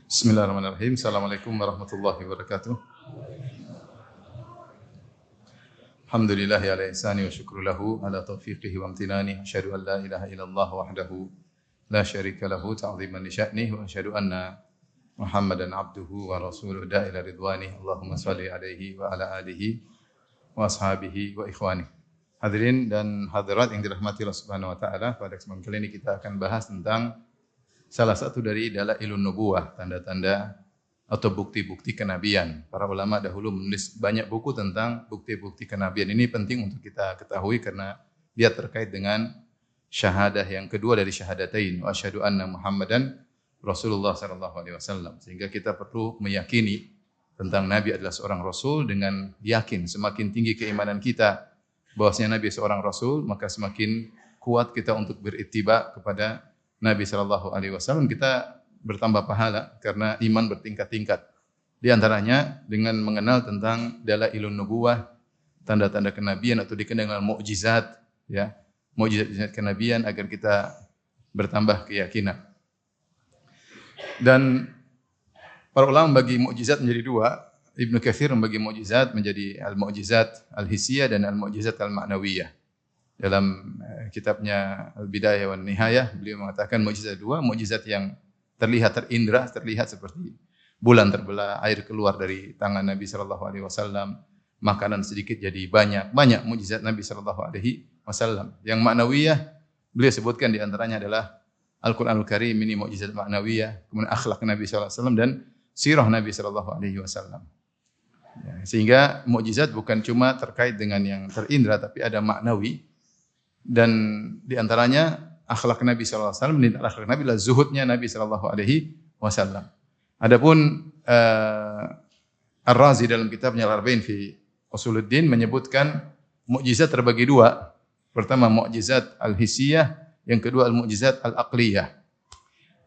Bismillahirrahmanirrahim. Assalamualaikum warahmatullahi wabarakatuh. Alhamdulillahi ala ihsani wa syukru lahu ala taufiqihi wa amtinani. Asyhadu an la ilaha illallah wahdahu la syarika lahu ta'ziman li sya'nihi wa asyhadu anna Muhammadan abduhu wa rasuluhu da'ila ridwani. Allahumma shalli alaihi wa ala alihi wa ashabihi wa ikhwani. Hadirin dan hadirat yang dirahmati Allah Subhanahu wa taala, pada kesempatan kali ini kita akan bahas tentang salah satu dari dalailun nubuwah, tanda-tanda atau bukti-bukti kenabian. Para ulama dahulu menulis banyak buku tentang bukti-bukti kenabian. Ini penting untuk kita ketahui karena dia terkait dengan syahadah yang kedua dari syahadatain, wa asyhadu anna Muhammadan Rasulullah sallallahu alaihi wasallam. Sehingga kita perlu meyakini tentang Nabi adalah seorang rasul dengan yakin. Semakin tinggi keimanan kita bahwasanya Nabi seorang rasul, maka semakin kuat kita untuk berittiba kepada Nabi sallallahu alaihi wasallam. Kita bertambah pahala karena iman bertingkat-tingkat. Di antaranya dengan mengenal tentang dalailun nubuwah, tanda-tanda kenabian atau dikenal dengan mukjizat, ya. Mukjizat kenabian agar kita bertambah keyakinan. Dan para ulama bagi mukjizat menjadi dua. Ibnu Katsir membagi mukjizat menjadi al-mukjizat al-hissiyah dan al-mukjizat al-ma'nawiyah. Dalam kitabnya Al-Bidayah wan Nihayah, beliau mengatakan mukjizat dua, mukjizat yang terlihat terindra, terlihat seperti bulan terbelah, air keluar dari tangan Nabi sallallahu alaihi wasallam, makanan sedikit jadi banyak mukjizat Nabi sallallahu alaihi wasallam. Yang maknawiyah beliau sebutkan di antaranya adalah Al-Qur'anul Karim, ini mukjizat maknawiyah, kemudian akhlak Nabi sallallahu alaihi wasallam dan sirah Nabi sallallahu alaihi wasallam. Ya, sehingga mukjizat bukan cuma terkait dengan yang terindra tapi ada maknawi. Dan di antaranya akhlak Nabi sallallahu alaihi wasallam, akhlak Nabi adalah zuhudnya Nabi sallallahu alaihi wasallam. Adapun Ar-Razi dalam kitabnya Al-Arba'in fi Usuluddin menyebutkan mukjizat terbagi dua. Pertama mukjizat al-hissiyah, yang kedua al-mukjizat al-aqliyah.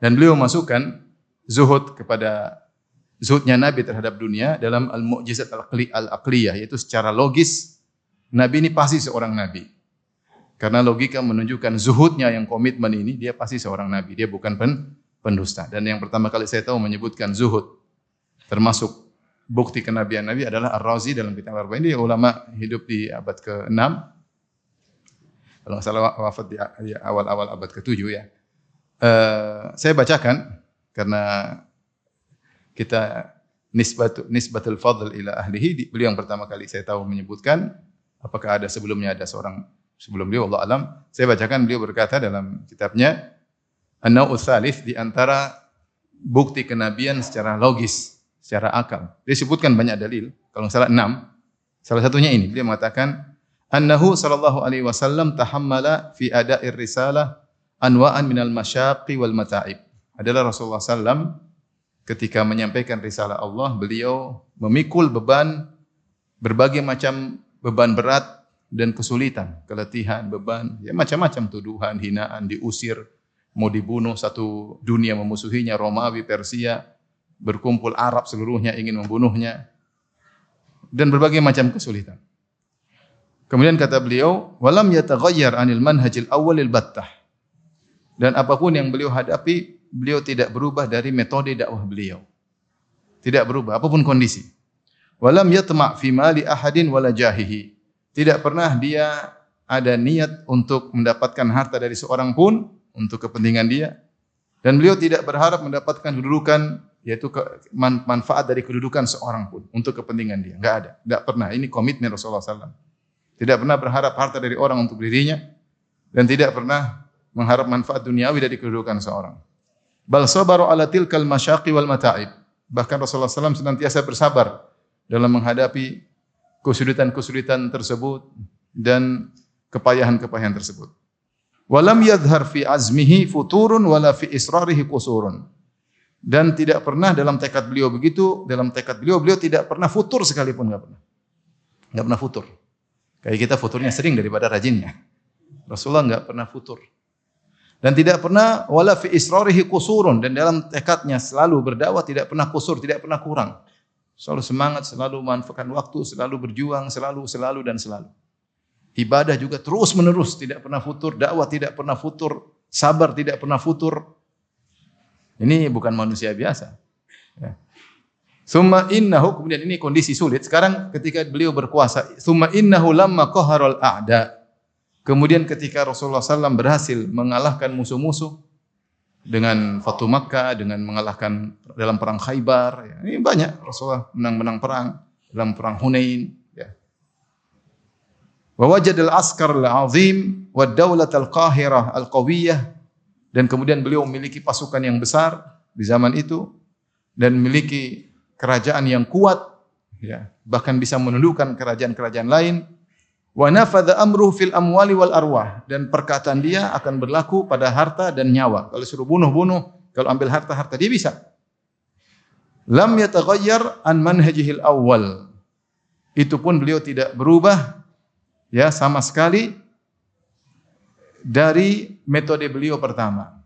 Dan beliau masukkan zuhudnya Nabi terhadap dunia dalam al-mukjizat al-aqliyah, yaitu secara logis Nabi ini pasti seorang nabi. Karena logika menunjukkan zuhudnya yang komitmen ini, dia pasti seorang nabi, dia bukan pendusta. Dan yang pertama kali saya tahu menyebutkan zuhud termasuk bukti kenabian Nabi adalah Ar-Razi dalam kitab Al-Arba'in. Dia ulama hidup di abad ke-6. Kalau nggak salah wafat di awal-awal abad ke-7 ya. Saya bacakan karena kita nisbatul fadl ila ahlihi. Beliau yang pertama kali saya tahu menyebutkan, apakah ada sebelumnya ada seorang sebelum beliau, Allah alam. Saya bacakan, beliau berkata dalam kitabnya An-Naw'u Tsalits, di antara bukti kenabian secara logis, secara akal. Dia sebutkan banyak dalil, kalau nggak salah 6. Salah satunya ini, beliau mengatakan annahu sallallahu alaihi wasallam tahammala fi ada'ir risalah anwa'an minal masyaqqi wal mata'ib. Adalah Rasulullah sallam ketika menyampaikan risalah Allah, beliau memikul beban, berbagai macam beban berat dan kesulitan, keletihan, beban, ya macam-macam, tuduhan, hinaan, diusir, mau dibunuh, satu dunia memusuhinya, Romawi, Persia, berkumpul Arab seluruhnya ingin membunuhnya, dan berbagai macam kesulitan. Kemudian kata beliau, walam yataghayyar anil manhajil awwalil battah. Dan apapun yang beliau hadapi, beliau tidak berubah dari metode dakwah beliau. Tidak berubah apapun kondisi. Walam yatma' fi mali ahadin wala jahihi. Tidak pernah dia ada niat untuk mendapatkan harta dari seorang pun untuk kepentingan dia. Dan beliau tidak berharap mendapatkan kedudukan, yaitu manfaat dari kedudukan seorang pun untuk kepentingan dia. Enggak ada, enggak pernah. Ini komitmen Rasulullah SAW. Tidak pernah berharap harta dari orang untuk dirinya dan tidak pernah mengharap manfaat duniawi dari kedudukan seorang. Bal sabaru ala tilkal masyaqqi wal mata'ib. Bahkan Rasulullah SAW senantiasa bersabar dalam menghadapi kesulitan-kesulitan tersebut dan kepayahan-kepayahan tersebut. Walam yadhhar fi azmihi futurun wala fi israrihi qusurun. Dan tidak pernah dalam tekad beliau begitu, dalam tekad beliau tidak pernah futur sekalipun, enggak pernah. Enggak pernah futur. Kayak kita futurnya sering daripada rajinnya. Rasulullah enggak pernah futur. Dan tidak pernah wala fi israrihi qusurun, dan dalam tekadnya selalu berdakwah tidak pernah kusur, tidak pernah kurang. Selalu semangat, selalu memanfaatkan waktu, selalu berjuang, selalu dan selalu. Ibadah juga terus menerus, tidak pernah futur, dakwah tidak pernah futur, sabar tidak pernah futur. Ini bukan manusia biasa. Ya. Summa innahu, kemudian ini kondisi sulit. Sekarang ketika beliau berkuasa, summa innahu lamma qaharul a'da. Kemudian ketika Rasulullah SAW berhasil mengalahkan musuh-musuh dengan Fatu Makkah, dengan mengalahkan dalam perang Khaybar, ya. Ini banyak Rasulullah menang-menang perang dalam perang Hunain, ya. Wa wajadal askar al-azim wa daulat al-qahirah al-qawiyah, dan kemudian beliau memiliki pasukan yang besar di zaman itu dan memiliki kerajaan yang kuat, ya, bahkan bisa menundukkan kerajaan-kerajaan lain. Wa nafadha amruhu fil amwali wal arwah, dan perkataan dia akan berlaku pada harta dan nyawa. Kalau suruh bunuh, kalau ambil harta dia bisa. Lam yataghayyar an manhajihil awwal. Itu pun beliau tidak berubah, ya, sama sekali dari metode beliau pertama.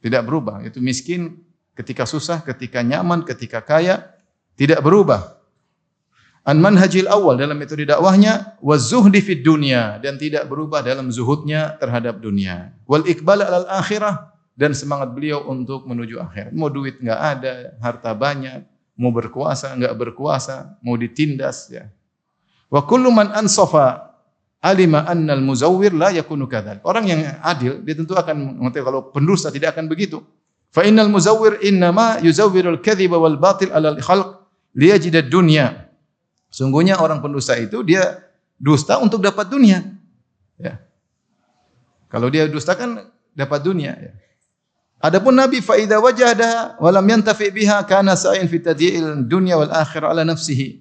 Tidak berubah. Itu miskin ketika susah, ketika nyaman, ketika kaya, tidak berubah. An manhajil awal, dalam metode dakwahnya, wa zuhdi fid dunya, dan tidak berubah dalam zuhudnya terhadap dunia. Wal iqbal alal akhirah, dan semangat beliau untuk menuju akhirat. Mau duit enggak ada, harta banyak, mau berkuasa enggak berkuasa, mau ditindas, ya. Wa kullu man ansafa alima annal muzawwir la yakunu kadzalik. Orang yang adil dia tentu akan mengetahui kalau pendusta tidak akan begitu. Fa innal muzawwir innama yuzawwirul kadhiba wal batil alal khalq liyajida dunya. Sungguhnya orang pendusta itu dia dusta untuk dapat dunia. Ya. Kalau dia dusta kan dapat dunia, ya. Adapun Nabi fa idza wajada wa lam yantafi biha kana sa'in fi tadyi'il dunya wal akhirah ala nafsihi.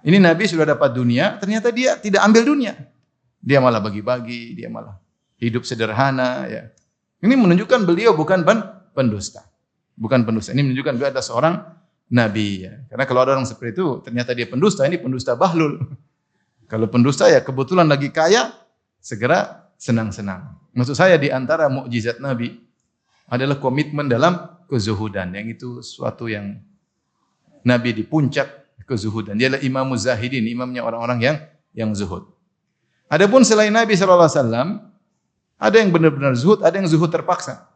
Ini Nabi sudah dapat dunia, ternyata dia tidak ambil dunia. Dia malah bagi-bagi, dia malah hidup sederhana, ya. Ini menunjukkan beliau bukan pendusta. Bukan pendusta. Ini menunjukkan beliau adalah seorang nabi, ya. Karena kalau ada orang seperti itu, ternyata dia pendusta, ini pendusta bahlul. Kalau pendusta ya kebetulan lagi kaya, segera senang-senang. Maksud saya di antara mukjizat Nabi adalah komitmen dalam kezuhudan, yang itu suatu yang Nabi di puncak kezuhudan. Dia adalah imamuz zahidin, imamnya orang-orang yang zuhud. Adapun selain Nabi sallallahu alaihi wasallam, ada yang benar-benar zuhud, ada yang zuhud terpaksa.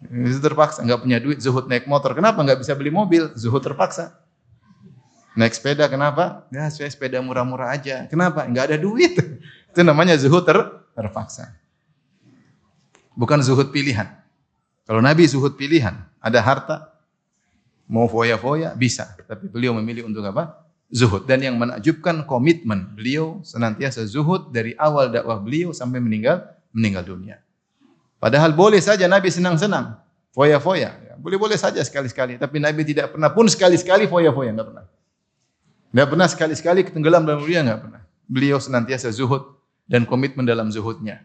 Zuhud terpaksa, enggak punya duit, zuhud naik motor. Kenapa enggak bisa beli mobil? Zuhud terpaksa. Naik sepeda, kenapa? Ya, saya sepeda murah-murah aja. Kenapa? Enggak ada duit. Itu namanya zuhud terpaksa. Bukan zuhud pilihan. Kalau Nabi zuhud pilihan, ada harta, mau foya-foya bisa, tapi beliau memilih untuk apa? Zuhud. Dan yang menakjubkan komitmen beliau senantiasa zuhud dari awal dakwah beliau sampai meninggal dunia. Padahal boleh saja Nabi senang-senang, foya-foya, ya, boleh-boleh saja sekali-sekali, tapi Nabi tidak pernah pun sekali-sekali foya-foya, enggak pernah. Enggak pernah sekali-sekali tenggelam dalam dunia, enggak pernah. Beliau senantiasa zuhud dan komitmen dalam zuhudnya.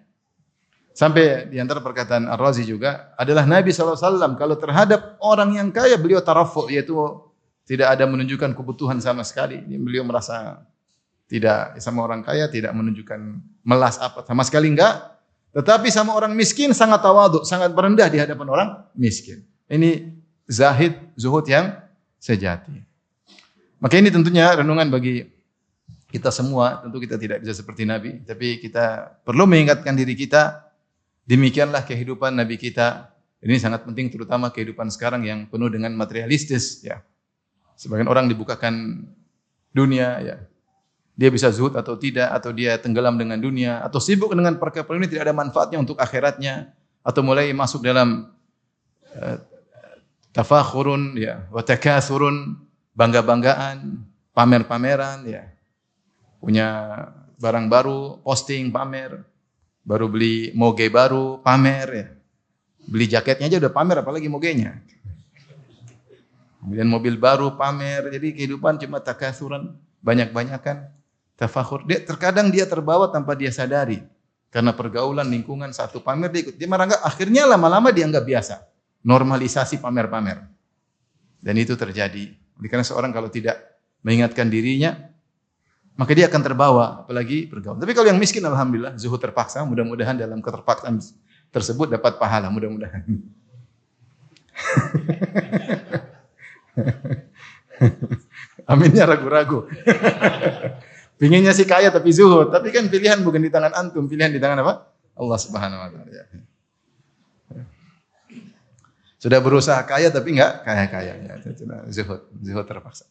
Sampai di antara perkataan Ar-Razi juga adalah Nabi SAW kalau terhadap orang yang kaya beliau tarafu', yaitu tidak ada menunjukkan kebutuhan sama sekali. Beliau merasa tidak sama orang kaya, tidak menunjukkan melas apa sama sekali enggak. Tetapi sama orang miskin sangat tawadhu, sangat merendah di hadapan orang miskin. Ini zahid, zuhud yang sejati. Maka ini tentunya renungan bagi kita semua. Tentu kita tidak bisa seperti Nabi, tapi kita perlu mengingatkan diri kita. Demikianlah kehidupan Nabi kita. Ini sangat penting, terutama kehidupan sekarang yang penuh dengan materialistis, ya. Sebagian orang dibukakan dunia, ya. Dia bisa zuhud atau tidak, atau dia tenggelam dengan dunia, atau sibuk dengan perkara-perkara ini tidak ada manfaatnya untuk akhiratnya, atau mulai masuk dalam tafakhurun, ya, wa takathurun, bangga-banggaan, pamer-pameran, ya. Punya barang baru, posting, pamer. Baru beli moge baru, pamer, ya. Beli jaketnya aja udah pamer, apalagi mogenya. Kemudian mobil baru, pamer. Jadi kehidupan cuma takatsuran, banyak-banyakan, tafakhur. Terkadang dia terbawa tanpa dia sadari. Karena pergaulan, lingkungan, satu pamer dia ikut. Dia marah enggak, akhirnya lama-lama dianggap biasa. Normalisasi pamer-pamer. Dan itu terjadi. Karena seorang kalau tidak mengingatkan dirinya, maka dia akan terbawa, apalagi bergaul. Tapi kalau yang miskin, alhamdulillah, zuhud terpaksa, mudah-mudahan dalam keterpaksaan tersebut dapat pahala, mudah-mudahan. Aminnya ragu-ragu. Pinginnya sih kaya tapi zuhud, tapi kan pilihan bukan di tangan antum, pilihan di tangan apa? Allah Subhanahu wa taala. Sudah berusaha kaya tapi enggak kaya-kaya. Ya, zuhud terpaksa.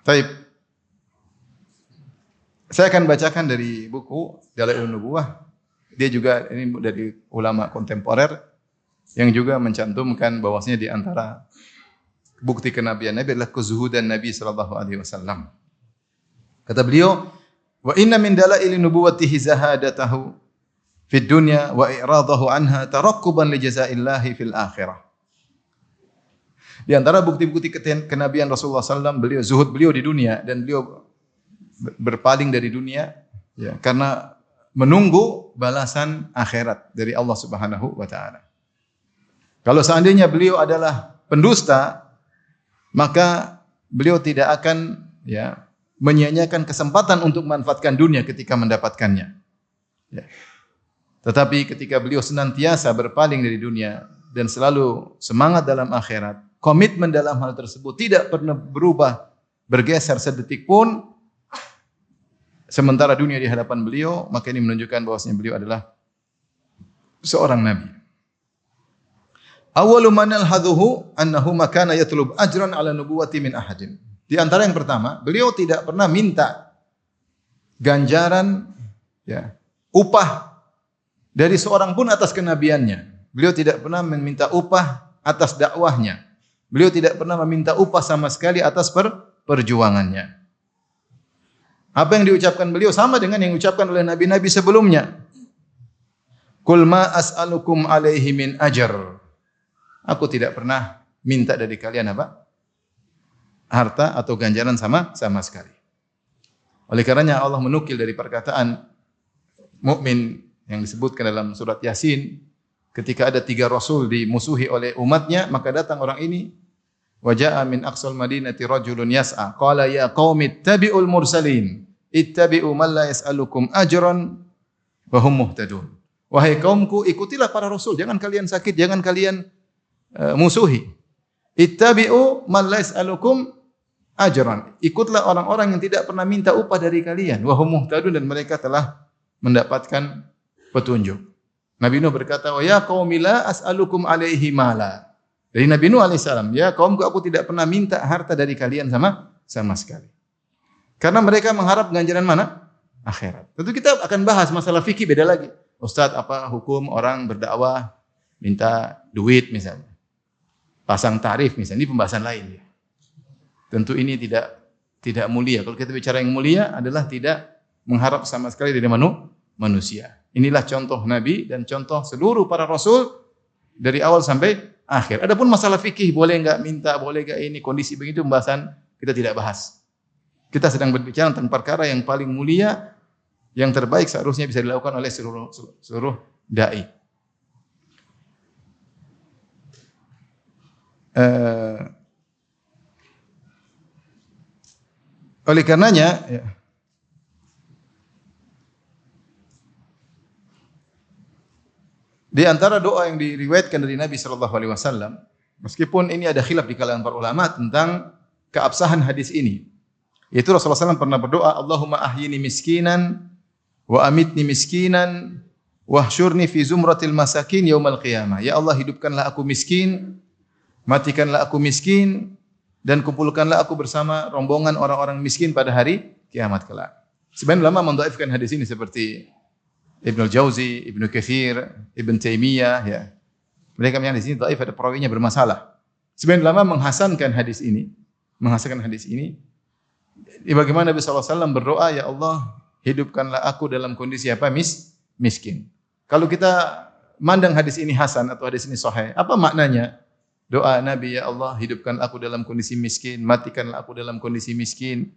Taib. Saya akan bacakan dari buku Dalailun Nubuwah. Dia juga ini dari ulama kontemporer yang juga mencantumkan bahwasanya di antara bukti kenabian Nabi adalah kezuhudan Nabi sallallahu alaihi wasallam. Kata beliau, "Wa inna min dalaili nubuwwatihi zahadatahu fid dunya wa i'radahu anha tarakkuban li jazaillahi fil akhirah." Di antara bukti-bukti kenabian Rasulullah SAW, beliau zuhud beliau di dunia dan beliau berpaling dari dunia ya, karena menunggu balasan akhirat dari Allah Subhanahu wa taala. Kalau seandainya beliau adalah pendusta, maka beliau tidak akan ya menyia-nyiakan kesempatan untuk memanfaatkan dunia ketika mendapatkannya. Ya. Tetapi ketika beliau senantiasa berpaling dari dunia dan selalu semangat dalam akhirat, komitmen dalam hal tersebut tidak pernah berubah, bergeser sedetik pun sementara dunia di hadapan beliau, maka ini menunjukkan bahwasanya beliau adalah seorang nabi. Awwalu man alhadhuhu annahu makana yatlub ajran ala nubuwati min ahadin. Di antara yang pertama, beliau tidak pernah minta ganjaran ya, upah dari seorang pun atas kenabiannya. Beliau tidak pernah meminta upah atas dakwahnya. Beliau tidak pernah meminta upah sama sekali atas perjuangannya. Apa yang diucapkan beliau sama dengan yang diucapkan oleh nabi-nabi sebelumnya. Qul ma as'alukum alaihi min ajr. Aku tidak pernah minta dari kalian apa? Harta atau ganjaran sama sekali. Oleh karenanya Allah menukil dari perkataan mukmin yang disebutkan dalam surat Yasin, ketika ada 3 rasul dimusuhi oleh umatnya, maka datang orang ini, wa jaa min aqsal madinati rajulun yas'a, qala ya qaumi ittabi'ul mursalin, ittabi'u man la yas'alukum ajran wa hum muhtadun. Wahai kaumku, ikutilah para rasul, jangan kalian sakit, jangan kalian musuhi. Ittabi'u man la yas'alukum ajran. Ikutlah orang-orang yang tidak pernah minta upah dari kalian, wa hum muhtadun, dan mereka telah mendapatkan petunjuk. Nabi Nuh berkata, "Wa ya qaumi la as'alukum alaihi mala." Dari Nabi Nuh alaihissalam, ya kaumku, aku tidak pernah minta harta dari kalian sama sekali. Karena mereka mengharap ganjaran mana? Akhirat. Tentu kita akan bahas masalah fikih beda lagi. Ustaz, apa hukum orang berdakwah minta duit misalnya? Pasang tarif misalnya, ini pembahasan lain ya. Tentu ini tidak mulia. Kalau kita bicara yang mulia adalah tidak mengharap sama sekali dari manusia. Inilah contoh Nabi dan contoh seluruh para rasul dari awal sampai akhir. Adapun masalah fikih, boleh enggak minta, boleh enggak ini, kondisi begitu, pembahasan kita tidak bahas. Kita sedang berbicara tentang perkara yang paling mulia, yang terbaik seharusnya bisa dilakukan oleh seluruh dai. Oleh karenanya, ya, di antara doa yang diriwayatkan dari Nabi sallallahu alaihi wasallam, meskipun ini ada khilaf di kalangan para ulama tentang keabsahan hadis ini. Yaitu Rasulullah SAW pernah berdoa, Allahumma ahyini miskinan wa amitni miskinan wahsyurni fi zumratil masakin yaumal qiyamah. Ya Allah, hidupkanlah aku miskin, matikanlah aku miskin, dan kumpulkanlah aku bersama rombongan orang-orang miskin pada hari kiamat kelak. Sebagian ulama mendhaifkan hadis ini seperti Ibnu Jauzi, Ibnu Katsir, Ibn Taimiyah ya. Mereka menyatakan di sini dhaif, ada perawinya bermasalah. Sebagian ulama menghasankan hadis ini. Bagaimana Nabi sallallahu alaihi wasallam berdoa, ya Allah, hidupkanlah aku dalam kondisi apa? Miskin. Kalau kita mandang hadis ini hasan atau hadis ini sahih, apa maknanya? Doa Nabi, ya Allah, hidupkan aku dalam kondisi miskin, matikanlah aku dalam kondisi miskin,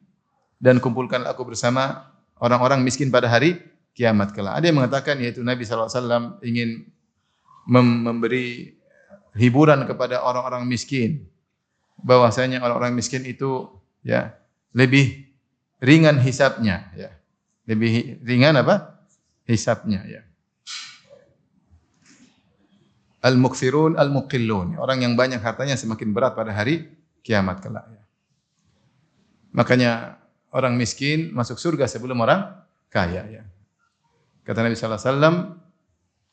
dan kumpulkanlah aku bersama orang-orang miskin pada hari kiamat kelak. Ada yang mengatakan yaitu Nabi SAW ingin memberi hiburan kepada orang-orang miskin, bahwasanya orang-orang miskin itu ya lebih ringan hisabnya, ya. Lebih ringan apa? Hisabnya, ya. Al-mukthirun al-muqillun. Orang yang banyak hartanya semakin berat pada hari kiamat kelak, ya. Makanya orang miskin masuk surga sebelum orang kaya, ya. Kata Nabi sallallahu alaihi wasallam,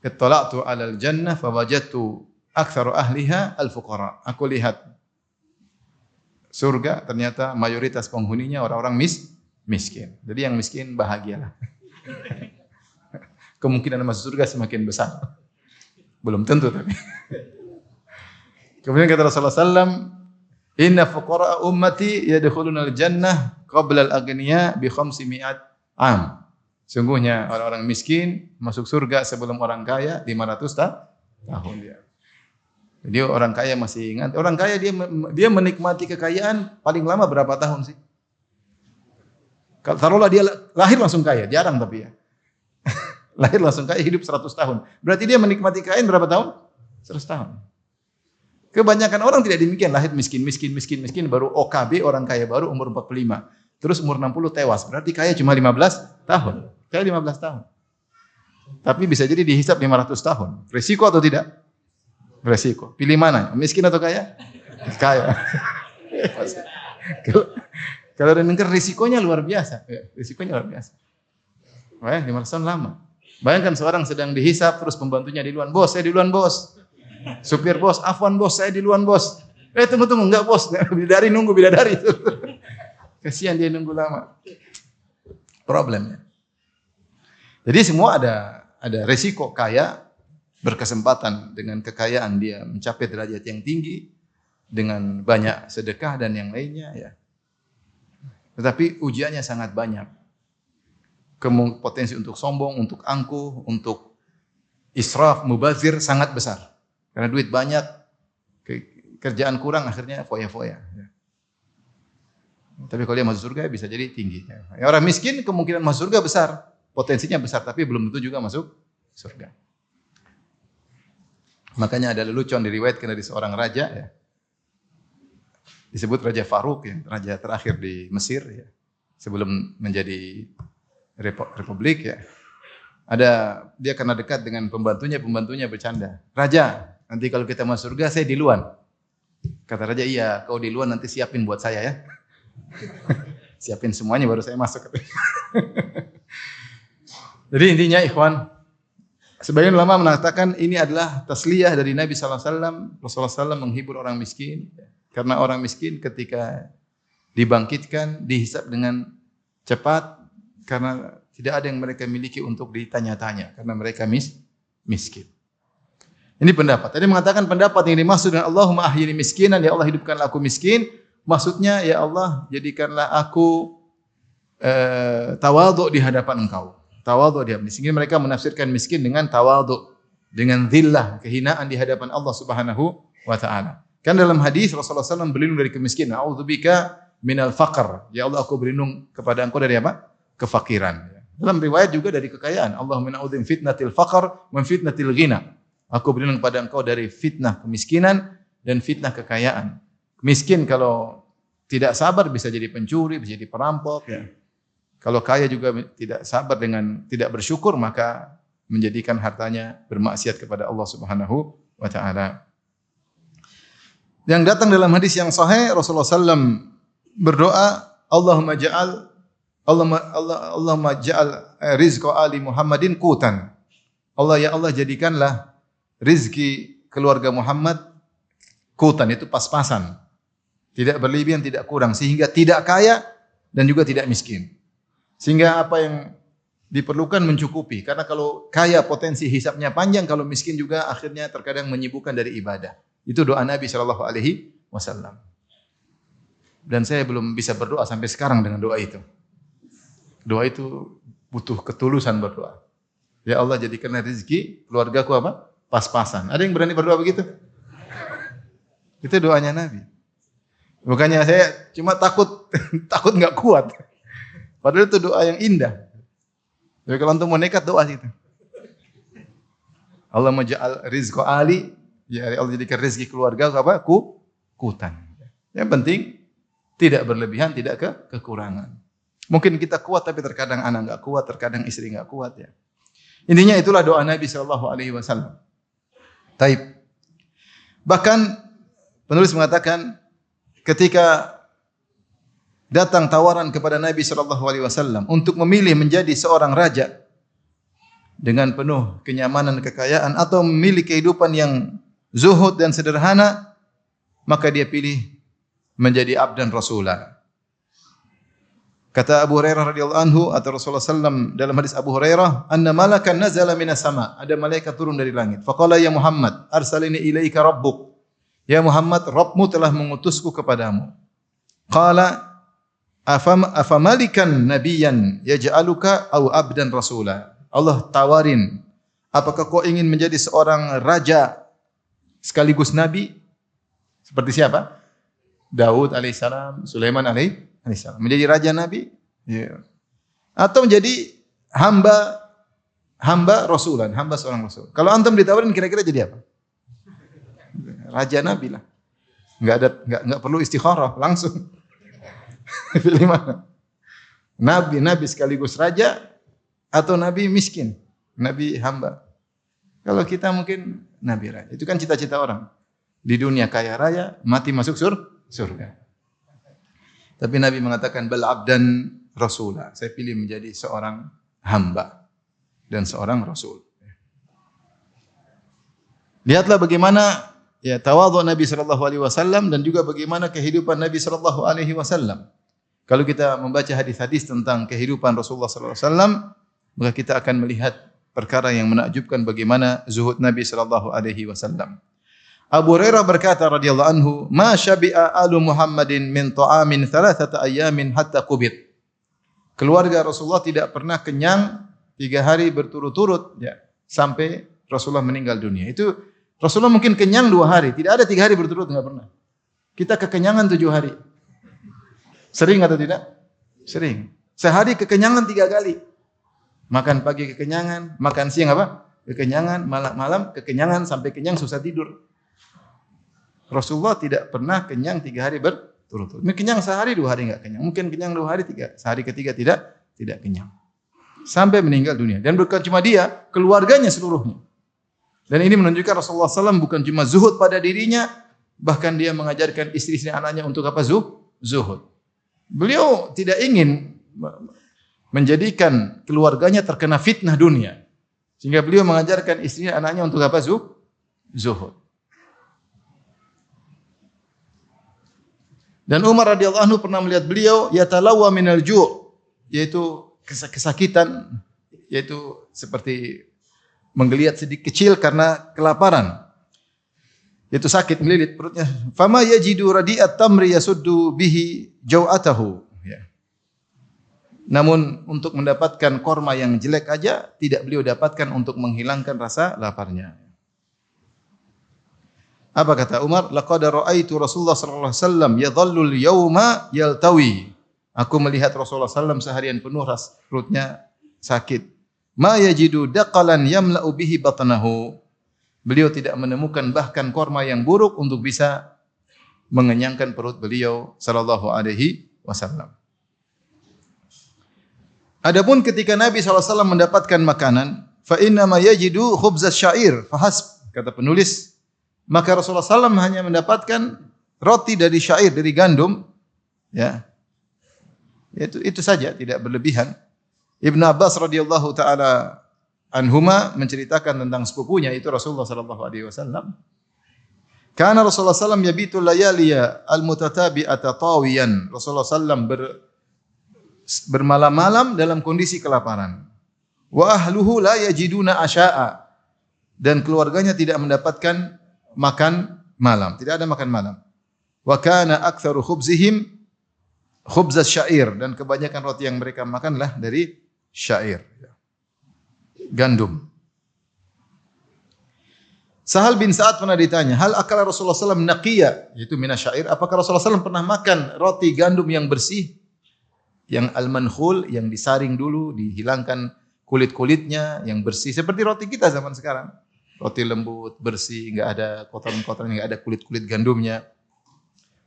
"Ittala'tu 'alal jannah fawajadtu aktsaru ahliha al-fuqara. Aku lihat surga ternyata mayoritas penghuninya orang-orang miskin. Jadi yang miskin bahagialah. Kemungkinan masuk surga semakin besar. Belum tentu tapi. Kemudian kata Rasulullah SAW, inna fuqara ummati yadkhuluna al-jannah qabla al-aghniya bi 500 am. Sungguhnya orang-orang miskin masuk surga sebelum orang kaya 500 tahun dia. Jadi orang kaya masih ingat. Orang kaya dia menikmati kekayaan paling lama berapa tahun sih? Taruhlah dia lahir langsung kaya, jarang tapi ya. Lahir langsung kaya, hidup 100 tahun. Berarti dia menikmati kekayaan berapa tahun? 100 tahun. Kebanyakan orang tidak demikian, lahir miskin, baru OKB, orang kaya baru umur 45. Terus umur 60 tewas, berarti kaya cuma 15 tahun. Kaya 15 tahun. Tapi bisa jadi dihisap 500 tahun. Resiko atau tidak? Resiko. Pilih mana? Miskin atau kaya? Kaya. Kalau ada dengar risikonya luar biasa. Risikonya luar biasa. Wah, 500 tahun lama. Bayangkan seorang sedang dihisap, terus pembantunya di luar. Bos, saya di luar bos. Supir bos, afwan bos, saya di luar bos. Tunggu, enggak bos. Bidadari nunggu bidadari. Kasihan dia nunggu lama. Problemnya. Jadi semua ada resiko. Kaya berkesempatan dengan kekayaan dia mencapai derajat yang tinggi dengan banyak sedekah dan yang lainnya ya. Tetapi ujiannya sangat banyak. Potensi untuk sombong, untuk angkuh, untuk israf, mubazir sangat besar. Karena duit banyak, kerjaan kurang akhirnya foya-foya. Tapi kalau dia masuk surga bisa jadi tinggi. Orang miskin kemungkinan masuk surga besar, potensinya besar, tapi belum tentu juga masuk surga. Makanya ada lelucon diriwayatkan dari seorang raja, ya. Disebut Raja Faruk, ya, raja terakhir di Mesir, ya. Sebelum menjadi republik, ya. Dia karena dekat dengan pembantunya bercanda. Raja, nanti kalau kita masuk surga, saya di luar. Kata raja, iya, kau di luar nanti siapin buat saya ya. Siapin semuanya baru saya masuk. Jadi intinya ikhwan, sebagian ulama mengatakan ini adalah tasliyah dari Nabi SAW. Rasulullah SAW menghibur orang miskin. Karena orang miskin ketika dibangkitkan, dihisab dengan cepat. Karena tidak ada yang mereka miliki untuk ditanya-tanya. Karena mereka miskin. Ini pendapat. Tadi mengatakan pendapat yang dimaksud dengan Allahumma ahyini miskinan, ya Allah hidupkanlah aku miskin. Maksudnya ya Allah jadikanlah aku tawadhu di hadapan Engkau. Tawadhu di hadapan. Sehingga mereka menafsirkan miskin dengan tawadhu, dengan dhillah, kehinaan di hadapan Allah Subhanahu wa taala. Kan dalam hadis Rasulullah SAW berlindung dari kemiskinan. A'udzubika minal faqr. Ya Allah aku berlindung kepada Engkau dari apa? Kefakiran. Dalam riwayat juga dari kekayaan. Allahumma a'udzubika fitnatil faqr wa fitnatil ghina. Aku berlindung kepada Engkau dari fitnah kemiskinan dan fitnah kekayaan. Miskin kalau tidak sabar bisa jadi pencuri, bisa jadi perampok. Ya. Kalau kaya juga tidak sabar dengan tidak bersyukur maka menjadikan hartanya bermaksiat kepada Allah Subhanahu wa taala. Yang datang dalam hadis yang sahih Rasulullah SAW berdoa, Allahumma ja'al rizqa ali Muhammadin qutan. Ya Allah jadikanlah rizki keluarga Muhammad qutan, itu pas-pasan. Tidak berlebihan, tidak kurang. Sehingga tidak kaya dan juga tidak miskin. Sehingga apa yang diperlukan mencukupi. Karena kalau kaya potensi hisapnya panjang, kalau miskin juga akhirnya terkadang menyibukkan dari ibadah. Itu doa Nabi SAW. Dan saya belum bisa berdoa sampai sekarang dengan doa itu. Doa itu butuh ketulusan berdoa. Ya Allah jadikanlah rezeki keluargaku apa? Pas-pasan. Ada yang berani berdoa begitu? Itu doanya Nabi. Bukannya saya cuma takut nggak kuat. Padahal itu doa yang indah. Jadi kalau antum mau nekat doa gitu. Allah maja'al rizqa ali, ya Allah jadikan rezeki keluarga apa? Kutan. Yang penting tidak berlebihan, tidak kekurangan. Mungkin kita kuat tapi terkadang anak enggak kuat, terkadang istri enggak kuat ya. Intinya itulah doa Nabi SAW. Taib. Bahkan penulis mengatakan ketika datang tawaran kepada Nabi SAW untuk memilih menjadi seorang raja dengan penuh kenyamanan kekayaan atau memilih kehidupan yang zuhud dan sederhana, maka dia pilih menjadi abdan rasulah. Kata Abu Hurairah radhiyallahu anhu atau Rasulullah sallam dalam hadis Abu Hurairah, "Anna malakan nazala minas sama." Ada malaikat turun dari langit. Faqala ya Muhammad, arsalini ilaika rabbuk. Ya Muhammad, Rabbmu telah mengutusku kepadamu. Qala afamalikan nabiyyan yaj'aluka aw abdan rasula. Allah tawarin, apakah kau ingin menjadi seorang raja sekaligus nabi? Seperti siapa? Daud alaihissalam, Sulaiman alaihissalam. Menjadi raja nabi? Ya. Atau menjadi hamba rasulan, hamba seorang rasul. Kalau antum ditawarin kira-kira jadi apa? Raja nabi lah. Enggak perlu istikharah, langsung. Pilih mana? Nabi sekaligus raja atau nabi miskin, nabi hamba. Kalau kita mungkin nabi raja. Itu kan cita-cita orang. Di dunia kaya raya, mati masuk surga. Tapi Nabi mengatakan bal abdan rasulah. Saya pilih menjadi seorang hamba dan seorang rasul. Lihatlah bagaimana ya tawadhu Nabi sallallahu alaihi wasallam dan juga bagaimana kehidupan Nabi sallallahu alaihi wasallam. Kalau kita membaca hadis-hadis tentang kehidupan Rasulullah sallallahu alaihi wasallam, maka kita akan melihat perkara yang menakjubkan bagaimana zuhud Nabi sallallahu alaihi wasallam. Abu Hurairah berkata radhiyallahu anhu, "Ma syabi'a alu Muhammadin min ta'amin thalathata ayyamin hatta qubid." Keluarga Rasulullah tidak pernah kenyang 3 hari berturut-turut ya, sampai Rasulullah meninggal dunia. Itu Rasulullah mungkin kenyang 2 hari, tidak ada 3 hari berturut, enggak pernah. Kita kekenyangan 7 hari. Sering atau tidak? Sering. Sehari kekenyangan 3 kali. Makan pagi kekenyangan, makan siang apa? Kekenyangan, malam kekenyangan sampai kenyang susah tidur. Rasulullah tidak pernah kenyang 3 hari berturut-turut. Mungkin kenyang sehari 2 hari enggak kenyang. Mungkin kenyang 2 hari 3. Sehari ketiga tidak kenyang. Sampai meninggal dunia. Dan bukan cuma dia, keluarganya seluruhnya. Dan ini menunjukkan Rasulullah SAW bukan cuma zuhud pada dirinya, bahkan dia mengajarkan istri-istri anaknya untuk apa? Zuhud. Beliau tidak ingin menjadikan keluarganya terkena fitnah dunia. Sehingga beliau mengajarkan istri anaknya untuk apa? Zuhud. Dan Umar radhiyallahu anhu pernah melihat beliau yatalawwa minal ju', yaitu kesakitan, yaitu seperti menggeliat sedikit kecil karena kelaparan. Yaitu sakit melilit perutnya. Fama yajidu radi'at tamri yasuddu bihi jau'atahu. Ya. Namun untuk mendapatkan korma yang jelek aja tidak beliau dapatkan untuk menghilangkan rasa laparnya. Apa kata Umar? Laqad ra'aitu Rasulullah sallallahu alaihi wasallam yadhallu al-yawma yaltawi. Aku melihat Rasulullah sallallahu seharian penuh perutnya sakit. Ma yajidu daqalan yamla'u bihi batnahu. Beliau tidak menemukan bahkan korma yang buruk untuk bisa mengenyangkan perut beliau sallallahu alaihi wasallam. Adapun ketika Nabi SAW mendapatkan makanan, fa inna ma yajidu khubzas syair fahasb, kata penulis, maka Rasulullah SAW hanya mendapatkan roti dari syair, dari gandum, ya. Itu saja, tidak berlebihan. Ibnu Abbas radhiyallahu taala anhuma menceritakan tentang sepupunya itu Rasulullah sallallahu alaihi wasallam. Kana Rasulullah sallallahu yabitu layaliya al-mutatabi'ata tawiyan. Rasulullah sallallahu bermalam-malam dalam kondisi kelaparan. Wa ahluhu la yajiduna asya'a. Dan keluarganya tidak mendapatkan makan malam, tidak ada makan malam. Wa kana aktsaru khubzihim khubzas syair, dan kebanyakan roti yang mereka makanlah dari syair, gandum. Sahal bin Sa'ad pernah ditanya, hal akala Rasulullah SAW naqiyya, yaitu minasyair, apakah Rasulullah SAW pernah makan roti gandum yang bersih, yang al-mankhul, yang disaring dulu, dihilangkan kulit-kulitnya, yang bersih, seperti roti kita zaman sekarang. Roti lembut, bersih, enggak ada kotoran-kotoran, enggak ada kulit-kulit gandumnya.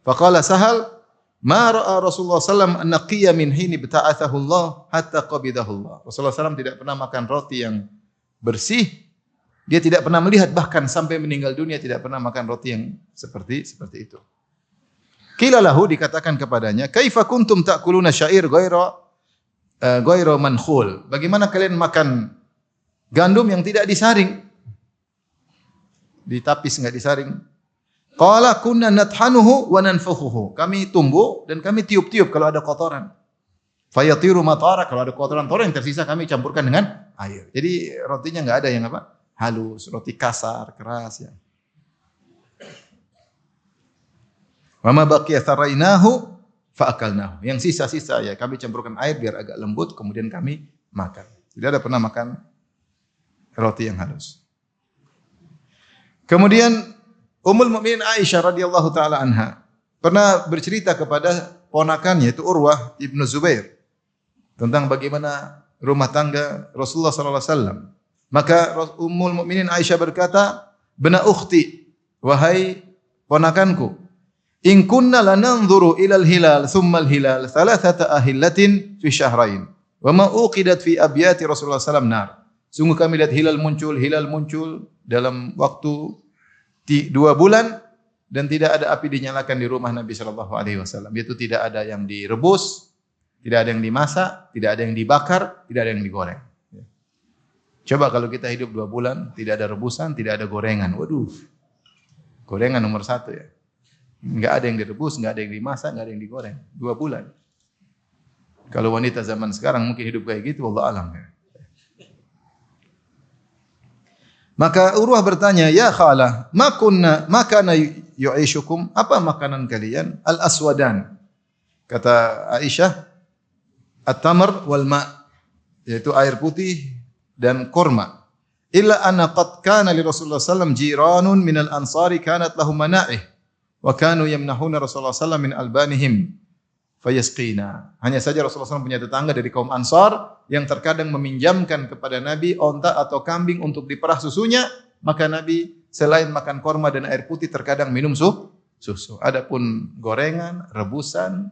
Faqala Sahal, ma ra'a Rasulullah SAW an-naqiyya min hini bita'athahu Allah hatta qabidahu Allah. Rasulullah SAW tidak pernah makan roti yang bersih. Dia tidak pernah melihat bahkan sampai meninggal dunia tidak pernah makan roti yang seperti itu. Qila lahu, dikatakan kepadanya, kaifa kuntum ta'kuluna syair ghayra mankhul? Bagaimana kalian makan gandum yang tidak disaring? ditapis enggak disaring. Qala kunna nathanuhu wa nanfukhuhu. Kami tumbuk dan kami tiup-tiup kalau ada kotoran. Fayatiru matara, kalau ada kotoran-kotoran yang tersisa kami campurkan dengan air. Jadi rotinya enggak ada yang apa? Halus, roti kasar, keras ya. Wa ma baqiya tharainahu fa akalnahu. Yang sisa-sisa ya kami campurkan air biar agak lembut kemudian kami makan. Tidak ada pernah makan roti yang halus. Kemudian Ummul Mukminin Aisyah radhiyallahu taala anha pernah bercerita kepada ponakannya itu Urwah ibnu Zubair tentang bagaimana rumah tangga Rasulullah sallallahu alaihi wasallam. Maka Ummul Mukminin Aisyah berkata, "Bena ukhti, wahai ponakanku, in kunna lananzuru ilal hilal thumma al-hilal thalathata ahillatin fi syahrain wa ma uqidat fi abyati Rasulullah sallallahu alaihi wasallam nar." Sungguh kami lihat hilal muncul dalam waktu 2 bulan dan tidak ada api dinyalakan di rumah Nabi sallallahu alaihi wasallam. Yaitu tidak ada yang direbus, tidak ada yang dimasak, tidak ada yang dibakar, tidak ada yang digoreng. Coba kalau kita hidup 2 bulan, tidak ada rebusan, tidak ada gorengan. Waduh, gorengan nomor 1 ya. Enggak ada yang direbus, enggak ada yang dimasak, enggak ada yang digoreng. 2 bulan. Kalau wanita zaman sekarang mungkin hidup kayak gitu, wallahu alam ya. Maka Urwah bertanya, "Ya khalah, ma kana yu'ishukum? Apa makanan kalian?" Al-aswadan. Kata Aisyah, at-tamr wal ma', yaitu air putih dan kurma. Illa anna qad kana li Rasulullah sallallahu jiranun minal ansari kanat lahum mana'ih wa kanu yamnahuna Rasulullah sallallahu min albanihim fayasqina. Hanya saja Rasulullah SAW punya tetangga dari kaum Ansar yang terkadang meminjamkan kepada Nabi onta atau kambing untuk diperah susunya, maka Nabi selain makan korma dan air putih terkadang minum susu. Adapun gorengan, rebusan,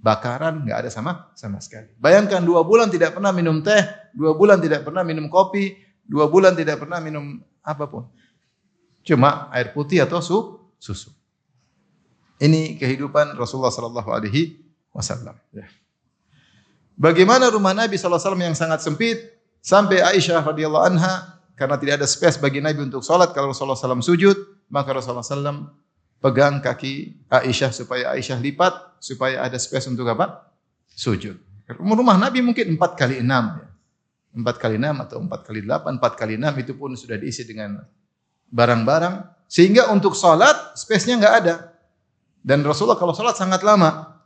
bakaran enggak ada sama sekali. Bayangkan 2 bulan tidak pernah minum teh, 2 bulan tidak pernah minum kopi, 2 bulan tidak pernah minum apapun. Cuma air putih atau susu. Ini kehidupan Rasulullah sallallahu alaihi wasallam. Bagaimana rumah Nabi sallallahu alaihi wasallam yang sangat sempit sampai Aisyah radhiyallahu anha karena tidak ada space bagi Nabi untuk salat kalau Rasulullah sallallahu sujud, maka Rasulullah sallallahu pegang kaki Aisyah supaya Aisyah lipat supaya ada space untuk apa? Sujud. Rumah Nabi mungkin 4x6 ya. 4x6 atau 4x8, 4x6 itu pun sudah diisi dengan barang-barang sehingga untuk salat space-nya enggak ada. Dan Rasulullah kalau salat sangat lama.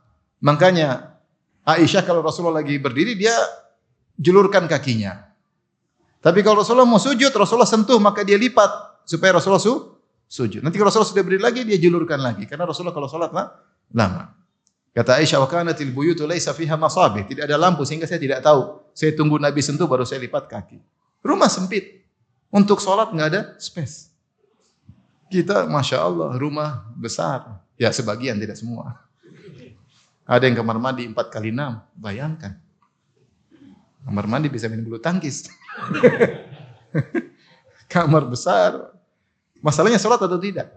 Makanya Aisyah kalau Rasulullah lagi berdiri dia julurkan kakinya. Tapi kalau Rasulullah mau sujud, Rasulullah sentuh maka dia lipat supaya Rasulullah sujud. Nanti kalau Rasulullah sudah berdiri lagi dia julurkan lagi karena Rasulullah kalau salat lama. Kata Aisyah, "Wa kanatil buyutu laisa fiha masabih." Tidak ada lampu sehingga saya tidak tahu. Saya tunggu Nabi sentuh baru saya lipat kaki. Rumah sempit. Untuk salat enggak ada space. Kita Masya Allah rumah besar. Ya sebagian tidak semua. Ada yang kamar mandi 4x6, bayangkan. Kamar mandi bisa main bulu tangkis. Kamar besar. Masalahnya salat atau tidak?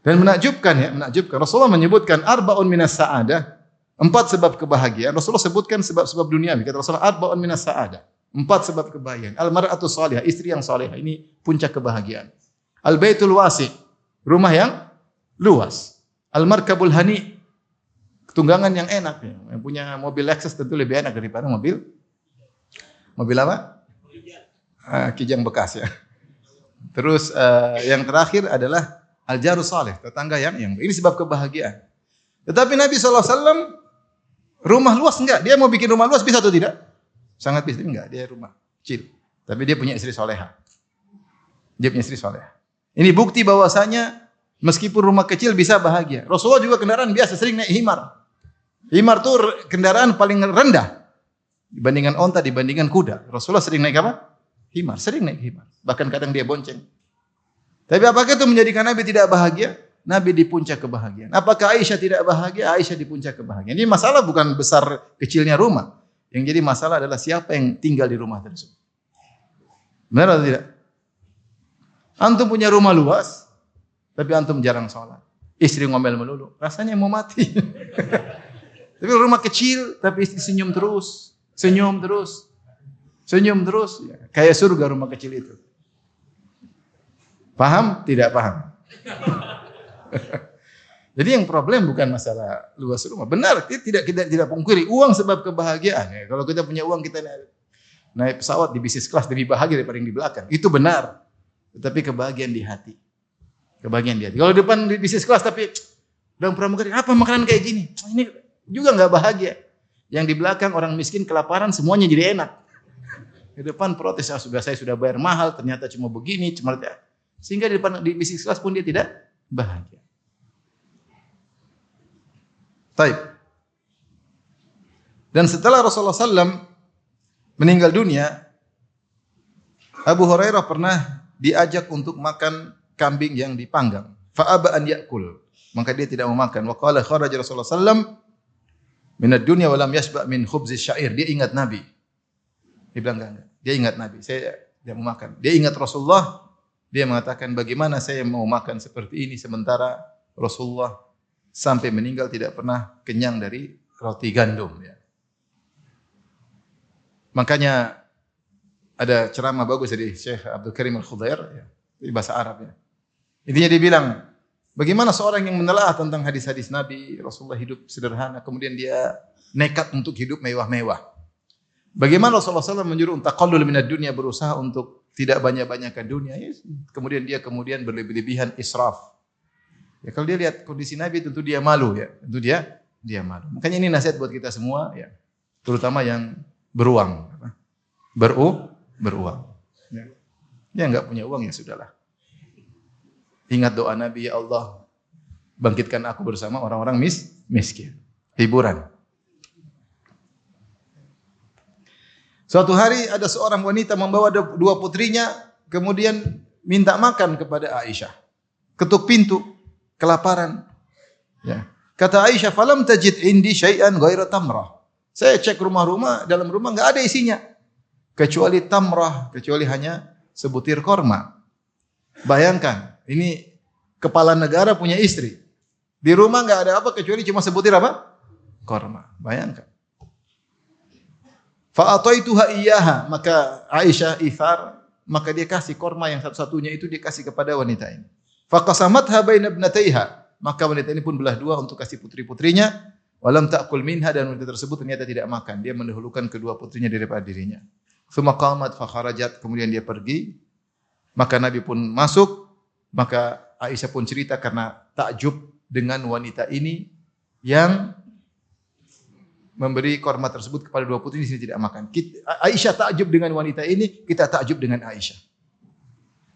Dan menakjubkan. Rasulullah menyebutkan arba'un minas sa'adah, 4 sebab kebahagiaan. Rasulullah sebutkan sebab-sebab duniawi. Kata Rasulullah arba'un minas sa'adah, 4 sebab kebahagiaan. Al-mar'atu salihah, istri yang salihah, ini puncak kebahagiaan. Al-baitul wasi', rumah yang luas. Al-markabul hani', tunggangan yang enak. Yang punya mobil Lexus tentu lebih enak daripada mobil apa? Kijang bekas ya. Terus yang terakhir adalah al-jaru salih, tetangga yang ini sebab kebahagiaan. Tetapi Nabi SAW rumah luas enggak? Dia mau bikin rumah luas bisa atau tidak? Sangat bisa. Enggak, dia rumah kecil. Tapi dia punya istri soleha. Ini bukti bahwasanya meskipun rumah kecil bisa bahagia. Rasulullah juga kendaraan biasa, sering naik himar. Himar itu kendaraan paling rendah dibandingkan onta, dibandingkan kuda. Rasulullah sering naik apa? Himar, sering naik himar. Bahkan kadang dia bonceng. Tapi apakah itu menjadikan Nabi tidak bahagia? Nabi di puncak kebahagiaan. Apakah Aisyah tidak bahagia? Aisyah di puncak kebahagiaan. Ini masalah bukan besar kecilnya rumah. Yang jadi masalah adalah siapa yang tinggal di rumah tersebut. Benar atau tidak? Antum punya rumah luas, tapi antum jarang sholat. Istri ngomel melulu, rasanya mau mati. Tapi rumah kecil, tapi istri senyum terus. Ya, kayak surga rumah kecil itu. Paham? Tidak paham. Jadi yang problem bukan masalah luas rumah. Benar, tidak pungkiri uang sebab kebahagiaan. Ya, kalau kita punya uang kita naik pesawat di bisnis kelas lebih bahagia daripada yang di belakang. Itu benar. Tetapi kebahagiaan di hati. Kebahagiaan di hati. Kalau depan di bisnis kelas tapi dalam pramugari apa makanan kayak gini? Ini juga nggak bahagia. Yang di belakang orang miskin kelaparan semuanya jadi enak. Di depan protes, saya sudah bayar mahal, ternyata cuma begini, sehingga di depan di bisnis kelas pun dia tidak bahagia. Taib. Dan setelah Rasulullah SAW meninggal dunia, Abu Hurairah pernah diajak untuk makan kambing yang dipanggang. Fa'aba an ya'kul. Maka dia tidak mau makan. Wa qala kharaja Rasulullah SAW minad dunya wa lam yashba' min khubzi syair. Dia ingat Nabi. Dia bilang enggak. Dia ingat Nabi. Saya tidak mau makan. Dia ingat Rasulullah. Dia mengatakan bagaimana saya mau makan seperti ini sementara Rasulullah sampai meninggal tidak pernah kenyang dari roti gandum. Ya. Makanya ada ceramah bagus dari Syekh Abdul Karim Al-Khudair ya, di bahasa Arab ya. Intinya dia bilang, bagaimana seorang yang menelaah tentang hadis-hadis Nabi, Rasulullah hidup sederhana, kemudian dia nekat untuk hidup mewah-mewah. Bagaimana Rasulullah SAW menyuruh taqallul minad dunya, berusaha untuk tidak banyak-banyakkan dunia. Ya. Kemudian dia berlebih-lebihan israf. Ya, kalau dia lihat kondisi Nabi tentu dia malu ya. Tentu dia malu. Makanya ini nasihat buat kita semua ya. Terutama yang beruang. Beruang. Ya. Dia enggak punya uang ya sudahlah. Ingat doa Nabi, ya Allah, bangkitkan aku bersama orang-orang miskin. Hiburan. Suatu hari ada seorang wanita membawa dua putrinya, kemudian minta makan kepada Aisyah. Ketuk pintu, kelaparan. Ya. Kata Aisyah, "Falam tajid indi syai'an ghaira tamrah." Saya cek rumah-rumah, dalam rumah enggak ada isinya kecuali tamrah, kecuali hanya sebutir korma. Bayangkan, ini kepala negara punya istri. Di rumah enggak ada apa kecuali cuma sebutir apa? Korma. Bayangkan. Fa ataituha iyyaha, maka Aisyah ithar, maka dia kasih korma yang satu-satunya itu dia kasih kepada wanita ini. Fa qasamatha baina ibnataiha, maka wanita ini pun belah dua untuk kasih putri-putrinya. Walam ta'kul minha, dan wanita tersebut ternyata tidak makan. Dia mendahulukan kedua putrinya daripada dirinya. Tsumma qamat fa kharajat, kemudian dia pergi. Maka Nabi pun masuk, maka Aisyah pun cerita karena takjub dengan wanita ini yang memberi korma tersebut kepada dua putri, di sini tidak makan. Aisyah takjub dengan wanita ini, kita takjub dengan Aisyah.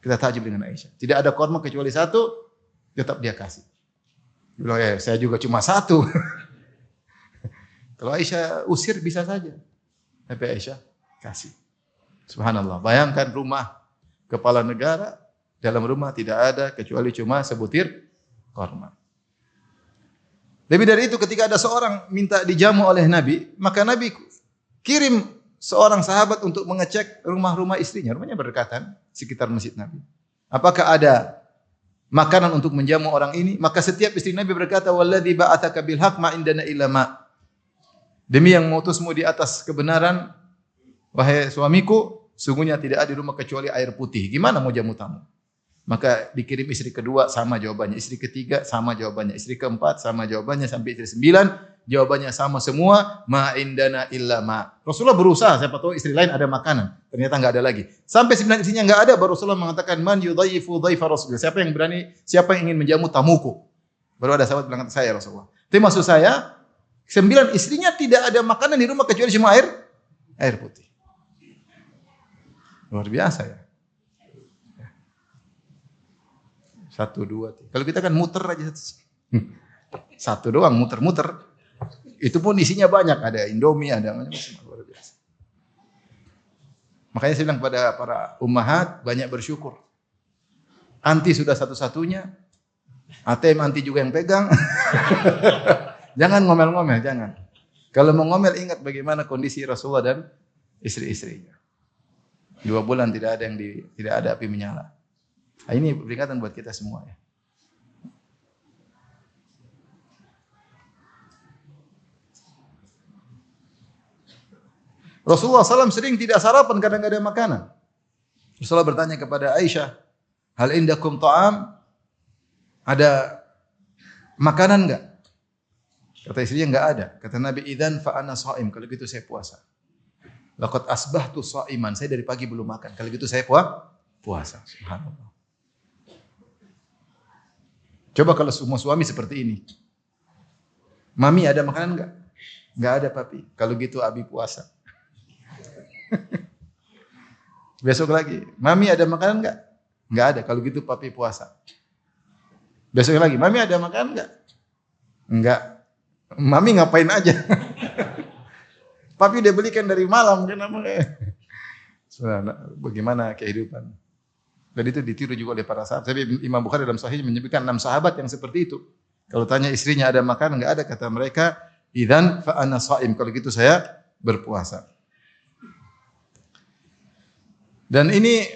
Kita takjub dengan Aisyah. Tidak ada korma kecuali satu, tetap dia kasih. Dia bilang, saya juga cuma satu. Kalau Aisyah usir bisa saja. Tapi Aisyah kasih. Subhanallah. Bayangkan rumah kepala negara, dalam rumah tidak ada kecuali cuma sebutir korma. Lebih dari itu, ketika ada seorang minta dijamu oleh Nabi, maka Nabi kirim seorang sahabat untuk mengecek rumah-rumah istrinya. Rumahnya berdekatan sekitar masjid Nabi. Apakah ada makanan untuk menjamu orang ini? Maka setiap istri Nabi berkata, "Walladzi ba'atsaka bil haqq ma indana illa ma." Demi yang mengutusmu di atas kebenaran, wahai suamiku, sungguhnya tidak ada di rumah kecuali air putih. Gimana mau jamu tamu? Maka dikirim istri kedua, sama jawabannya. Istri ketiga, sama jawabannya. Istri keempat, sama jawabannya. Sampai istri 9, jawabannya sama semua. Ma indana illa ma. Rasulullah berusaha, siapa tahu istri lain ada makanan. Ternyata enggak ada lagi. Sampai 9 istrinya enggak ada, baru Rasulullah mengatakan, "Man yudhaifu dhaifa Rasulullah." Siapa yang berani, siapa yang ingin menjamu tamuku? Baru ada sahabat bilang, "Saya Rasulullah." Tapi maksud saya, 9 istrinya tidak ada makanan di rumah kecuali cuma air putih. Luar biasa ya. 1, 2, 3. Kalau kita kan muter aja. Satu doang, muter-muter. Itu pun isinya banyak. Ada Indomie, ada macam-macam. Luar biasa. Makanya saya bilang kepada para ummahat, banyak bersyukur. Anti sudah satu-satunya. ATM anti juga yang pegang. Jangan ngomel-ngomel, jangan. Kalau mau ngomel, ingat bagaimana kondisi Rasulullah dan istri-istrinya. 2 bulan tidak ada api menyala. Nah, ini peringatan buat kita semua ya. Rasulullah SAW sering tidak sarapan, kadang-kadang ada makanan. Rasulullah bertanya kepada Aisyah, Hal indakum ta'am? Ada makanan enggak? Kata istrinya enggak ada. Kata Nabi, idzan fa ana shaim. Kalau gitu saya puasa. Laqad asbahtu shaiman. Saya dari pagi belum makan. Kalau gitu saya puasa. Subhanallah. Coba kalau semua suami seperti ini. Mami ada makanan enggak? Enggak ada, papi. Kalau gitu abi puasa. Besok lagi, mami ada makanan enggak? Enggak ada. Kalau gitu papi puasa. Besok lagi, mami ada makanan enggak? Enggak. Mami ngapain aja? Papi udah belikan dari malam, kenapa? Bagaimana kehidupan? Dan itu ditiru juga oleh para sahabat. Tapi Imam Bukhari dalam Sahih menyebutkan 6 sahabat yang seperti itu. Kalau tanya istrinya ada makan, enggak ada, kata mereka, idzan fa ana shaim. Kalau gitu saya berpuasa. Dan ini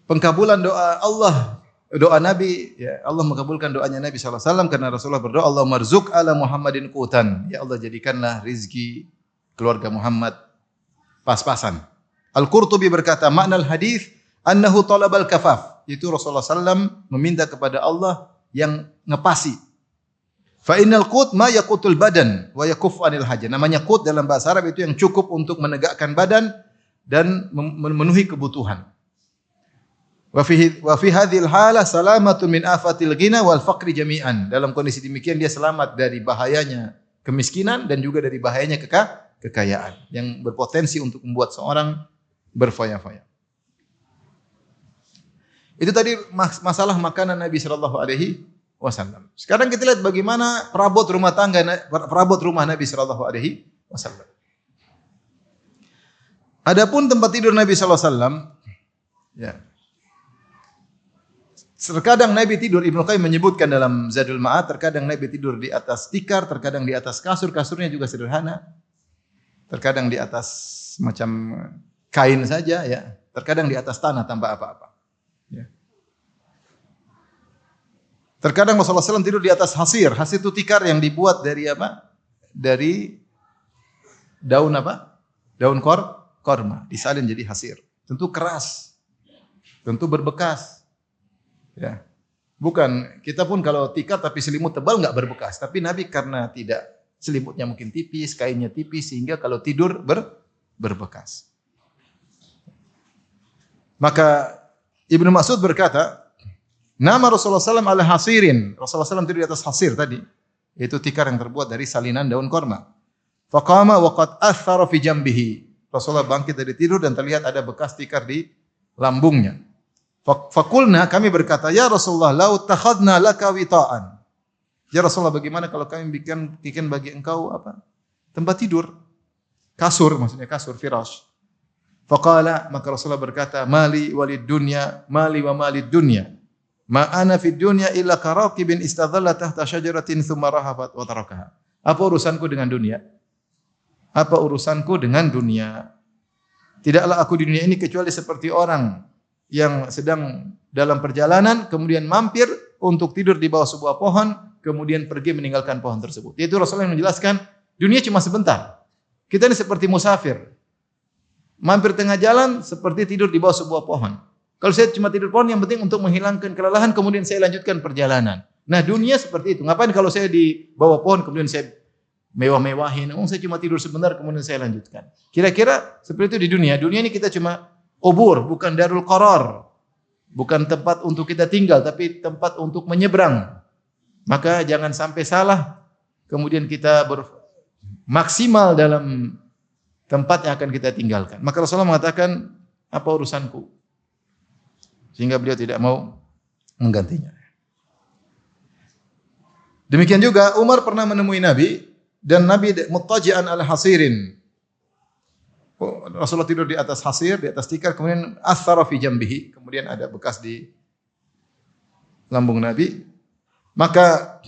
pengkabulan doa Allah, doa Nabi, ya Allah mengabulkan doanya Nabi sallallahu alaihi wasallam karena Rasulullah berdoa, Allahumma rzuq ala Muhammadin qutan. Ya Allah jadikanlah rizki keluarga Muhammad pas-pasan. Al-Qurtubi berkata, makna hadis annahu talabal kafaf. Itu Rasulullah sallam meminta kepada Allah yang ngepasi. Fa innal qut ma yaqutul badan wa yakuf anil haja. Namanya qut dalam bahasa Arab itu yang cukup untuk menegakkan badan dan memenuhi kebutuhan. Wa fi hadhil halah salamatun min afatil ghina wal faqri jami'an. Dalam kondisi demikian dia selamat dari bahayanya kemiskinan dan juga dari bahayanya kekayaan yang berpotensi untuk membuat seorang berfoya-foya. Itu tadi masalah makanan Nabi sallallahu alaihi wasallam. Sekarang kita lihat bagaimana perabot rumah Nabi sallallahu alaihi wasallam. Adapun tempat tidur Nabi sallallahu alaihi wasallam, ya. Terkadang Nabi tidur, Ibnu Qayyim menyebutkan dalam Zadul Ma'ad, terkadang Nabi tidur di atas tikar, terkadang di atas kasur, kasurnya juga sederhana. Terkadang di atas macam kain saja, ya. Terkadang di atas tanah tanpa apa-apa. Ya. Terkadang Rasulullah SAW tidur di atas hasir. Hasir itu tikar yang dibuat dari apa? Dari daun apa? Daun korma, disalin jadi hasir. Tentu keras. Tentu berbekas. Ya. Bukan, kita pun kalau tikar tapi selimut tebal enggak berbekas. Tapi Nabi karena tidak, selimutnya mungkin tipis, kainnya tipis, sehingga kalau tidur berbekas. Maka Ibnu Mas'ud berkata, nama Rasulullah SAW ala hasirin. Rasulullah SAW tidur di atas hasir tadi. Yaitu tikar yang terbuat dari salinan daun korma. Faqama wa qad athara fi jambihi. Rasulullah bangkit dari tidur dan terlihat ada bekas tikar di lambungnya. Fakulna, kami berkata, ya Rasulullah, lau takhadna laka wita'an. Ya Rasulullah, bagaimana kalau kami bikin bagi engkau apa? Tempat tidur. Kasur, maksudnya kasur, firash. Faqala, maka Rasulullah berkata, mali walid dunya, mali wa malid dunya. Ma ana fid dunya illa karaqibin istadhalla tahta syajaratin thumma rahabat wa tarakaha. Apa urusanku dengan dunia? Apa urusanku dengan dunia? Tidaklah aku di dunia ini kecuali seperti orang yang sedang dalam perjalanan, kemudian mampir untuk tidur di bawah sebuah pohon, kemudian pergi meninggalkan pohon tersebut. Yaitu Rasulullah yang menjelaskan, dunia cuma sebentar. Kita ini seperti musafir. Mampir tengah jalan, seperti tidur di bawah sebuah pohon. Kalau saya cuma tidur pohon, yang penting untuk menghilangkan kelelahan, kemudian saya lanjutkan perjalanan. Nah dunia seperti itu. Ngapain kalau saya di bawah pohon, kemudian saya mewah-mewahin. Saya cuma tidur sebentar, kemudian saya lanjutkan. Kira-kira seperti itu di dunia. Dunia ini kita cuma qubur, bukan darul qarar. Bukan tempat untuk kita tinggal, tapi tempat untuk menyeberang. Maka jangan sampai salah, kemudian kita maksimal dalam tempat yang akan kita tinggalkan. Maka Rasulullah mengatakan, apa urusanku? Sehingga beliau tidak mau menggantinya. Demikian juga Umar pernah menemui Nabi, dan Nabi muttaji'an ala hasirin. Rasulullah tidur di atas hasir, di atas tikar, kemudian athara fi jambihi, kemudian ada bekas di lambung Nabi. Maka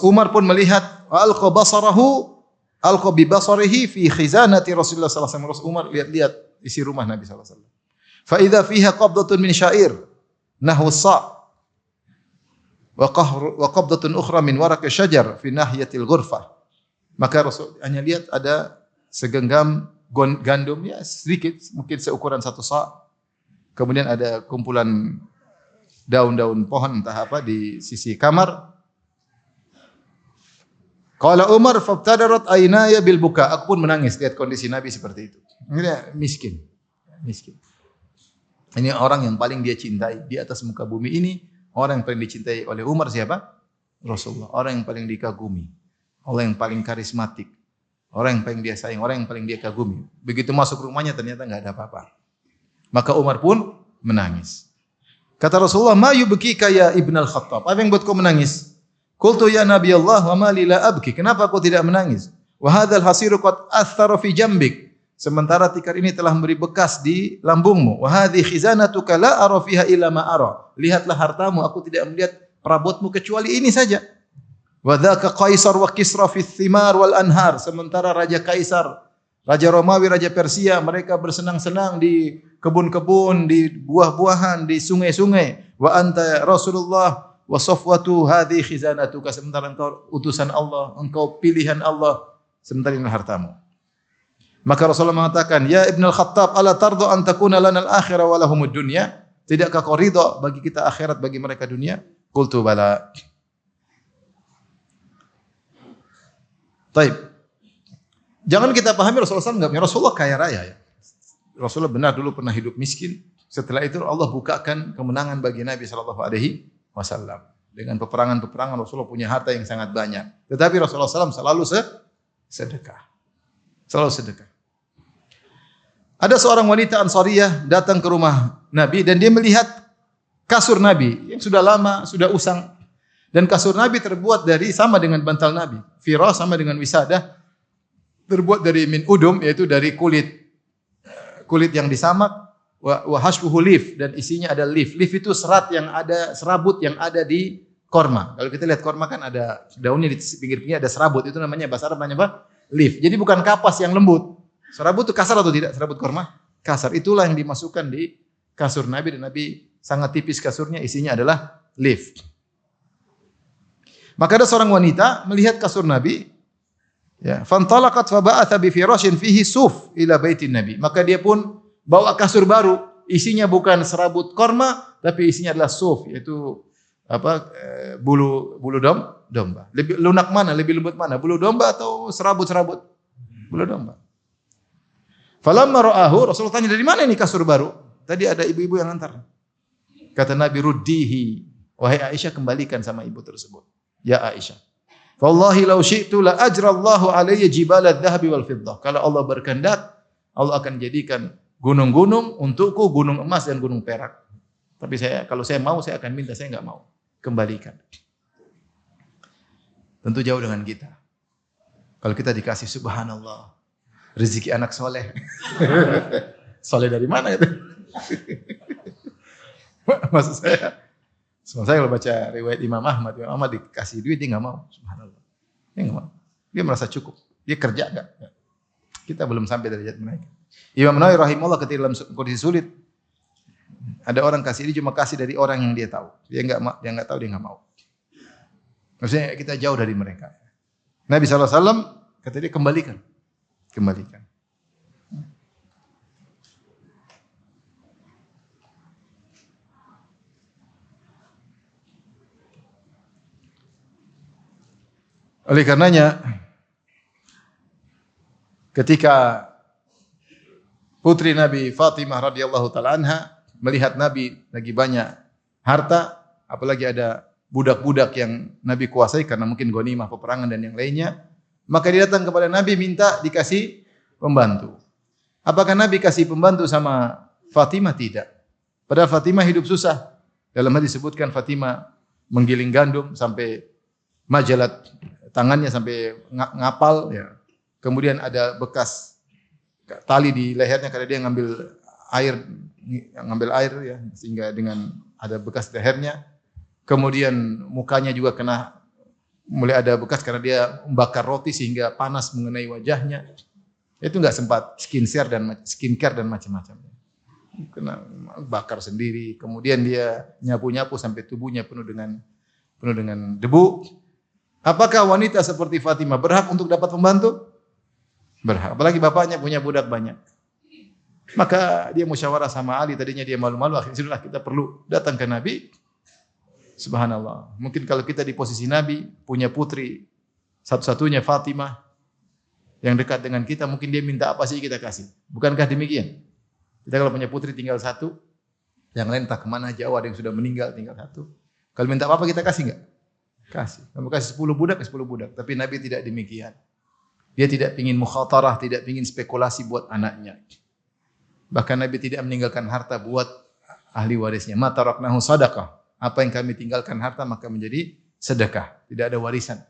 Umar pun melihat, alqa basarahu, alqa bi basarihi fi khizanati Rasulullah sallallahu alaihi wasallam. Umar lihat-lihat isi rumah Nabi sallallahu alaihi wasallam. Fa idza fiha qabdatun min syair nahwu sa' wa qabdatun ukhra min waraqi syajar fi nahiyatil ghurfah. Maka Rasul hanya lihat ada segenggam gandum, ya sedikit, mungkin seukuran satu sa'. Kemudian ada kumpulan daun-daun pohon entah apa di sisi kamar. Qala Umar fabtadarat aynaya bil buka. Aku pun menangis lihat kondisi Nabi seperti itu. Ini miskin. Miskin. Ini orang yang paling dia cintai di atas muka bumi ini, orang yang paling dicintai oleh Umar siapa? Rasulullah. Orang yang paling dikagumi. Orang yang paling karismatik. Orang yang paling dia sayang, orang yang paling dia kagumi. Begitu masuk rumahnya ternyata enggak ada apa-apa. Maka Umar pun menangis. Kata Rasulullah, "Ma yubkika ya Ibn al-Khattab?" Apa yang buat kau menangis? Qultu ya Nabi Allah wa ma li la abki? Kenapa kau tidak menangis? Wa hadzal hasiru qad athara fi jambik. Sementara tikar ini telah memberi bekas di lambungmu. Wa hadhi khizanatuka la ara fiha illa ma ara. Lihatlah hartamu, aku tidak melihat perabotmu kecuali ini saja. Wa dzaka Qaisar wa Kisra fi thimar wal anhar. Sementara Raja Kaisar, Raja Romawi, Raja Persia, mereka bersenang-senang di kebun-kebun, di buah-buahan, di sungai-sungai. Wa anta Rasulullah wa safwatu hadhi khizanatuka. Sementara engkau utusan Allah, engkau pilihan Allah, sementara ini hartamu. Maka Rasulullah mengatakan, "Ya Ibn al-Khattab, ala tardu an takuna lana al-akhirah wa lahumud dunya?" Tidakkah kau ridha bagi kita akhirat, bagi mereka dunia? Qultu bala. Taib. Jangan kita pahami Rasulullah SAW enggak, Rasulullah kaya raya ya. Rasulullah benar dulu pernah hidup miskin. Setelah itu Allah bukakan kemenangan bagi Nabi SAW. Dengan peperangan-peperangan Rasulullah punya harta yang sangat banyak. Tetapi Rasulullah SAW selalu sedekah. Selalu sedekah. Ada seorang wanita Ansariyah datang ke rumah Nabi dan dia melihat kasur Nabi yang sudah lama, sudah usang. Dan kasur Nabi terbuat dari sama dengan bantal Nabi. Firas sama dengan wisadah. Terbuat dari min udum, yaitu dari kulit yang disamak. Wa hashfuhu lif, dan isinya ada lif. Lif itu serabut yang ada di korma. Kalau kita lihat korma kan ada daunnya di pinggir-pinggir ada serabut. Itu namanya bahasa Arab namanya apa? Lif. Jadi bukan kapas yang lembut. Serabut itu kasar atau tidak? Serabut korma kasar. Itulah yang dimasukkan di kasur Nabi, dan Nabi sangat tipis kasurnya, isinya adalah lif. Maka ada seorang wanita melihat kasur Nabi, ya, fantalaqat fa ba'atha bi firashin fihi suf ila baitin Nabi. Maka dia pun bawa kasur baru, isinya bukan serabut korma, tapi isinya adalah suf, yaitu bulu domba. Lebih lunak mana, lebih lembut mana? Bulu domba atau serabut-serabut? Bulu domba. Falamma ra'ahu, Rasulullah tanya, dari mana ini kasur baru? Tadi ada ibu-ibu yang antar. Kata Nabi, ruddihi. Wahai Aisyah, kembalikan sama ibu tersebut. Ya Aisyah. Wallahi law syi'tu la ajrallahu alayya jibala adh-dhahabi wal fiddah. Kalau Allah berkehendak, Allah akan jadikan gunung-gunung untukku, gunung emas dan gunung perak. Tapi kalau saya mau, saya akan minta, saya enggak mau. Kembalikan. Tentu jauh dengan kita. Kalau kita dikasih subhanallah, rezeki anak soleh. Soleh dari mana itu? Maksud saya kalau baca riwayat Imam Ahmad dikasih duit dia enggak mau. Subhanallah. Dia enggak mau. Dia merasa cukup. Dia kerja enggak? Kita belum sampai derajat mereka. Imam Nawawi rahimahullah ketika dalam kondisi sulit, ada orang kasih, dia cuma kasih dari orang yang dia tahu. Dia enggak tahu, dia enggak mau. Maksudnya kita jauh dari mereka. Nabi SAW kata dia kembalikan. Oleh karenanya, ketika putri Nabi Fatimah radhiyallahu taala anha melihat Nabi lagi banyak harta, apalagi ada budak-budak yang Nabi kuasai karena mungkin ghanimah peperangan dan yang lainnya, maka dia datang kepada Nabi minta dikasih pembantu. Apakah Nabi kasih pembantu sama Fatimah? Tidak. Padahal Fatimah hidup susah. Dalam hadis disebutkan Fatimah menggiling gandum sampai majalat tangannya sampai ngapal, ya. Kemudian ada bekas tali di lehernya karena dia ngambil air ya, sehingga dengan ada bekas lehernya. Kemudian mukanya juga mulai ada bekas karena dia membakar roti sehingga panas mengenai wajahnya. Itu enggak sempat skincare dan macam-macam. Kena bakar sendiri. Kemudian dia nyapu-nyapu sampai tubuhnya penuh dengan debu. Apakah wanita seperti Fatimah berhak untuk dapat pembantu? Berhak. Apalagi bapaknya punya budak banyak. Maka dia musyawarah sama Ali, tadinya dia malu-malu, akhirnya kita perlu datang ke Nabi. Subhanallah. Mungkin kalau kita di posisi Nabi, punya putri satu-satunya Fatimah yang dekat dengan kita, mungkin dia minta apa sih kita kasih. Bukankah demikian? Kita kalau punya putri tinggal satu, yang lain entah kemana jauh, ada yang sudah meninggal tinggal satu. Kalau minta apa kita kasih enggak? Kasih. Kamu kasih 10 budak, 10 budak. Tapi Nabi tidak demikian. Dia tidak ingin mukhatarah, tidak ingin spekulasi buat anaknya. Bahkan Nabi tidak meninggalkan harta buat ahli warisnya. Ma taraknahu sadaqah. Apa yang kami tinggalkan harta maka menjadi sedekah. Tidak ada warisan.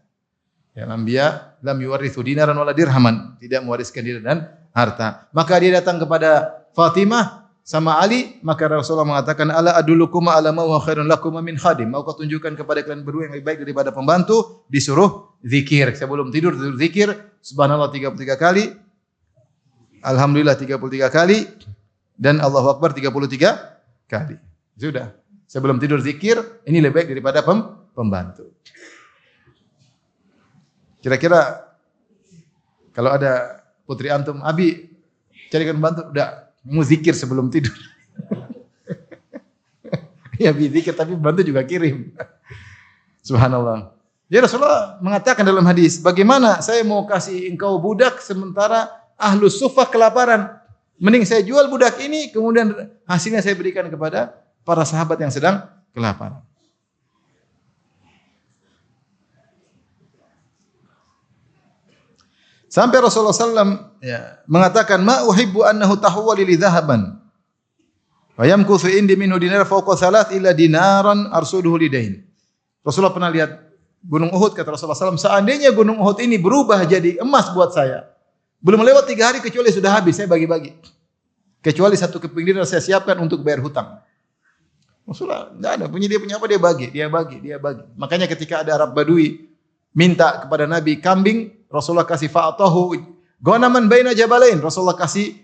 Ya, Anbiya lam yuwarithu dinaran wala dirhaman. Tidak mewariskan dinar dan harta. Maka dia datang kepada Fatimah sama Ali, maka Rasulullah mengatakan, ala adullukum ala ma huwa khairun lakum min khadim. Mau kau tunjukkan kepada kalian berdua yang lebih baik daripada pembantu? Disuruh zikir. Sebelum tidur zikir, subhanallah 33 kali, alhamdulillah 33 kali, dan Allahu Akbar 33 kali. Sudah. Sebelum tidur zikir, ini lebih baik daripada pembantu. Kira-kira kalau ada putri antum, Abi carikan pembantu, udah mau zikir sebelum tidur. Ya Abi zikir, tapi pembantu juga kirim. Subhanallah. Jadi Rasulullah mengatakan dalam hadis, bagaimana saya mau kasih engkau budak sementara ahlus suffah kelaparan? Mending saya jual budak ini, kemudian hasilnya saya berikan kepada para sahabat yang sedang kelaparan. Sampai Rasulullah SAW mengatakan, ma uhibbu annahu tahawwali li dhahaban. Wa yamkuthu indi minhu dinar fawqa thalath illa dinaran arsuduhu lidain. Rasulullah pernah lihat Gunung Uhud, kata Rasulullah SAW, seandainya Gunung Uhud ini berubah jadi emas buat saya, belum lewat 3 hari kecuali sudah habis, saya bagi-bagi. Kecuali 1 keping dinar saya siapkan untuk bayar hutang. Rasulullah enggak ada, dia punya apa dia bagi. Makanya ketika ada Arab Badui minta kepada Nabi kambing, Rasulullah kasih fa'atahu ghanaman baina jabalain. Rasulullah kasih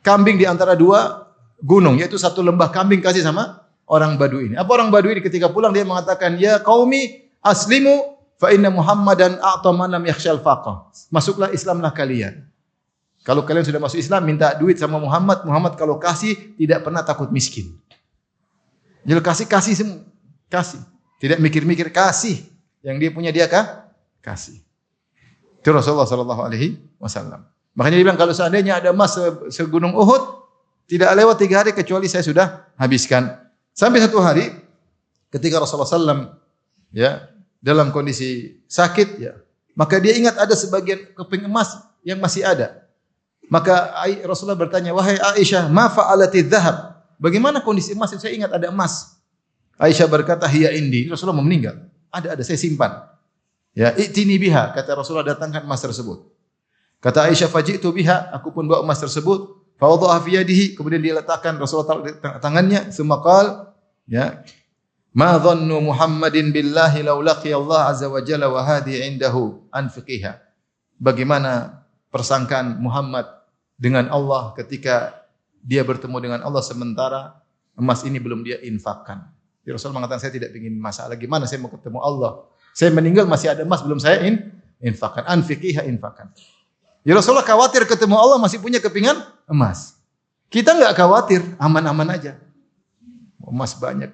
kambing di antara 2 gunung, yaitu 1 lembah kambing kasih sama orang Badui ini. Apa orang Badui ini ketika pulang dia mengatakan, ya qaumi aslimu fa inna Muhammadan a'ta man lam yakhshal faqah. Masuklah Islamlah kalian. Kalau kalian sudah masuk Islam, minta duit sama Muhammad. Muhammad kalau kasih tidak pernah takut miskin. Jadi kasih semua, kasih. Tidak mikir-mikir, kasih. Yang dia punya dia kasih. Itu Rasulullah sallallahu alaihi wasallam. Makanya dia bilang kalau seandainya ada emas segunung Uhud, tidak lewat 3 hari kecuali saya sudah habiskan. Sampai 1 hari ketika Rasulullah sallam dalam kondisi sakit maka dia ingat ada sebagian keping emas yang masih ada. Maka Rasulullah bertanya, wahai Aisyah, ma fa'alati dhahab? Bagaimana kondisi emas? Saya ingat ada emas. Aisyah berkata, hiya indi. Rasulullah mau meninggal. Ada saya simpan. Ya, i'tini biha, kata Rasulullah, datangkan emas tersebut. Kata Aisyah, faji'tu biha, aku pun bawa emas tersebut. Fa wadha'a fi yadihi, kemudian dia letakkan Rasulullah taruh di tangannya, summa qala, ma dhannu Muhammadin billahi law laqiya Allah azza wa jalla wa hadi indahu anfiqiha. Bagaimana persangkaan Muhammad dengan Allah ketika dia bertemu dengan Allah sementara emas ini belum dia infakkan. Rasul mengatakan, saya tidak ingin masalah. Gimana saya mau ketemu Allah? Saya meninggal masih ada emas belum saya infakkan. Anfiqiha infakkan. Ya Rasulullah khawatir ketemu Allah masih punya kepingan emas. Kita enggak khawatir, aman-aman aja. Emas banyak.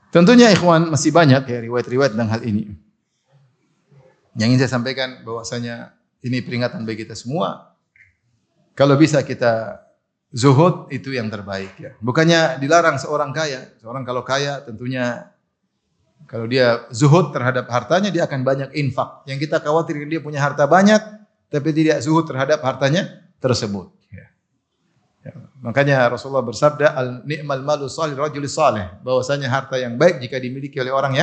Tentunya ikhwan masih banyak riwayat-riwayat tentang hal ini. Yang ingin saya sampaikan bahwasanya ini peringatan bagi kita semua. Kalau bisa kita zuhud itu yang terbaik Bukannya dilarang seorang kaya. Seorang kalau kaya tentunya kalau dia zuhud terhadap hartanya dia akan banyak infak. Yang kita khawatir dia punya harta banyak tapi tidak zuhud terhadap hartanya tersebut. Makanya Rasulullah bersabda, al-ni'mal malu salih rajulis salih, bahwasanya harta yang baik jika dimiliki oleh orang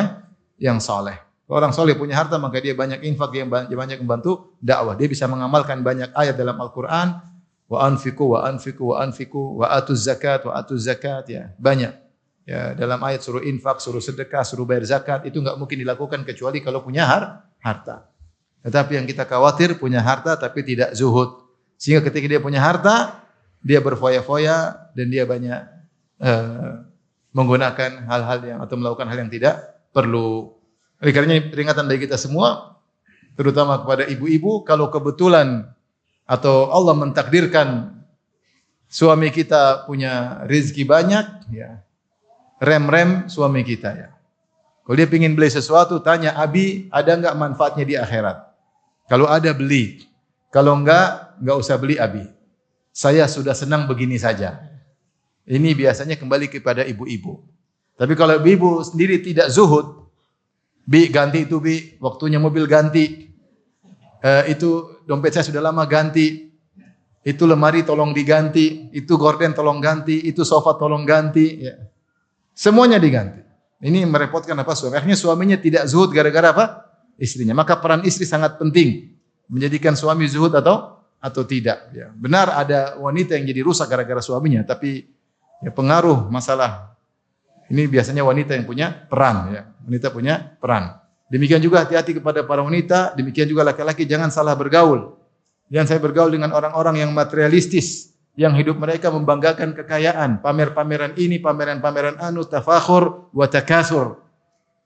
yang saleh. Orang saleh punya harta maka dia banyak infak, dia banyak membantu dakwah. Dia bisa mengamalkan banyak ayat dalam Al-Qur'an, wa anfiqu wa atuz zakat banyak. Dalam ayat suruh infak, suruh sedekah, suruh bayar zakat, itu enggak mungkin dilakukan kecuali kalau punya harta. Tetapi yang kita khawatir punya harta tapi tidak zuhud. Sehingga ketika dia punya harta, dia berfoya-foya dan dia banyak menggunakan hal-hal yang atau melakukan hal yang tidak perlu. Oleh karenanya peringatan bagi kita semua, terutama kepada ibu-ibu, kalau kebetulan atau Allah mentakdirkan suami kita punya rezeki banyak, ya rem suami kita ya. Kalau dia ingin beli sesuatu, tanya Abi, ada enggak manfaatnya di akhirat? Kalau ada beli, kalau enggak usah beli Abi. Saya sudah senang begini saja. Ini biasanya kembali kepada ibu-ibu. Tapi kalau ibu sendiri tidak zuhud, Bi ganti itu Bi, waktunya mobil ganti. Itu dompet saya sudah lama ganti. Itu lemari tolong diganti, itu gorden tolong ganti, itu sofa tolong ganti. Ya. Semuanya diganti. Ini merepotkan apa suami. Akhirnya suaminya tidak zuhud gara-gara apa? Istrinya. Maka peran istri sangat penting. Menjadikan suami zuhud atau tidak. Ya. Benar ada wanita yang jadi rusak gara-gara suaminya. Tapi ya, pengaruh masalah. Ini biasanya wanita yang punya peran. Ya. Wanita punya peran. Demikian juga hati-hati kepada para wanita. Demikian juga laki-laki jangan salah bergaul. Jangan saya bergaul dengan orang-orang yang materialistis. Yang hidup mereka membanggakan kekayaan, pamer-pameran ini, pameran-pameran anu, tafakhur wa takasur.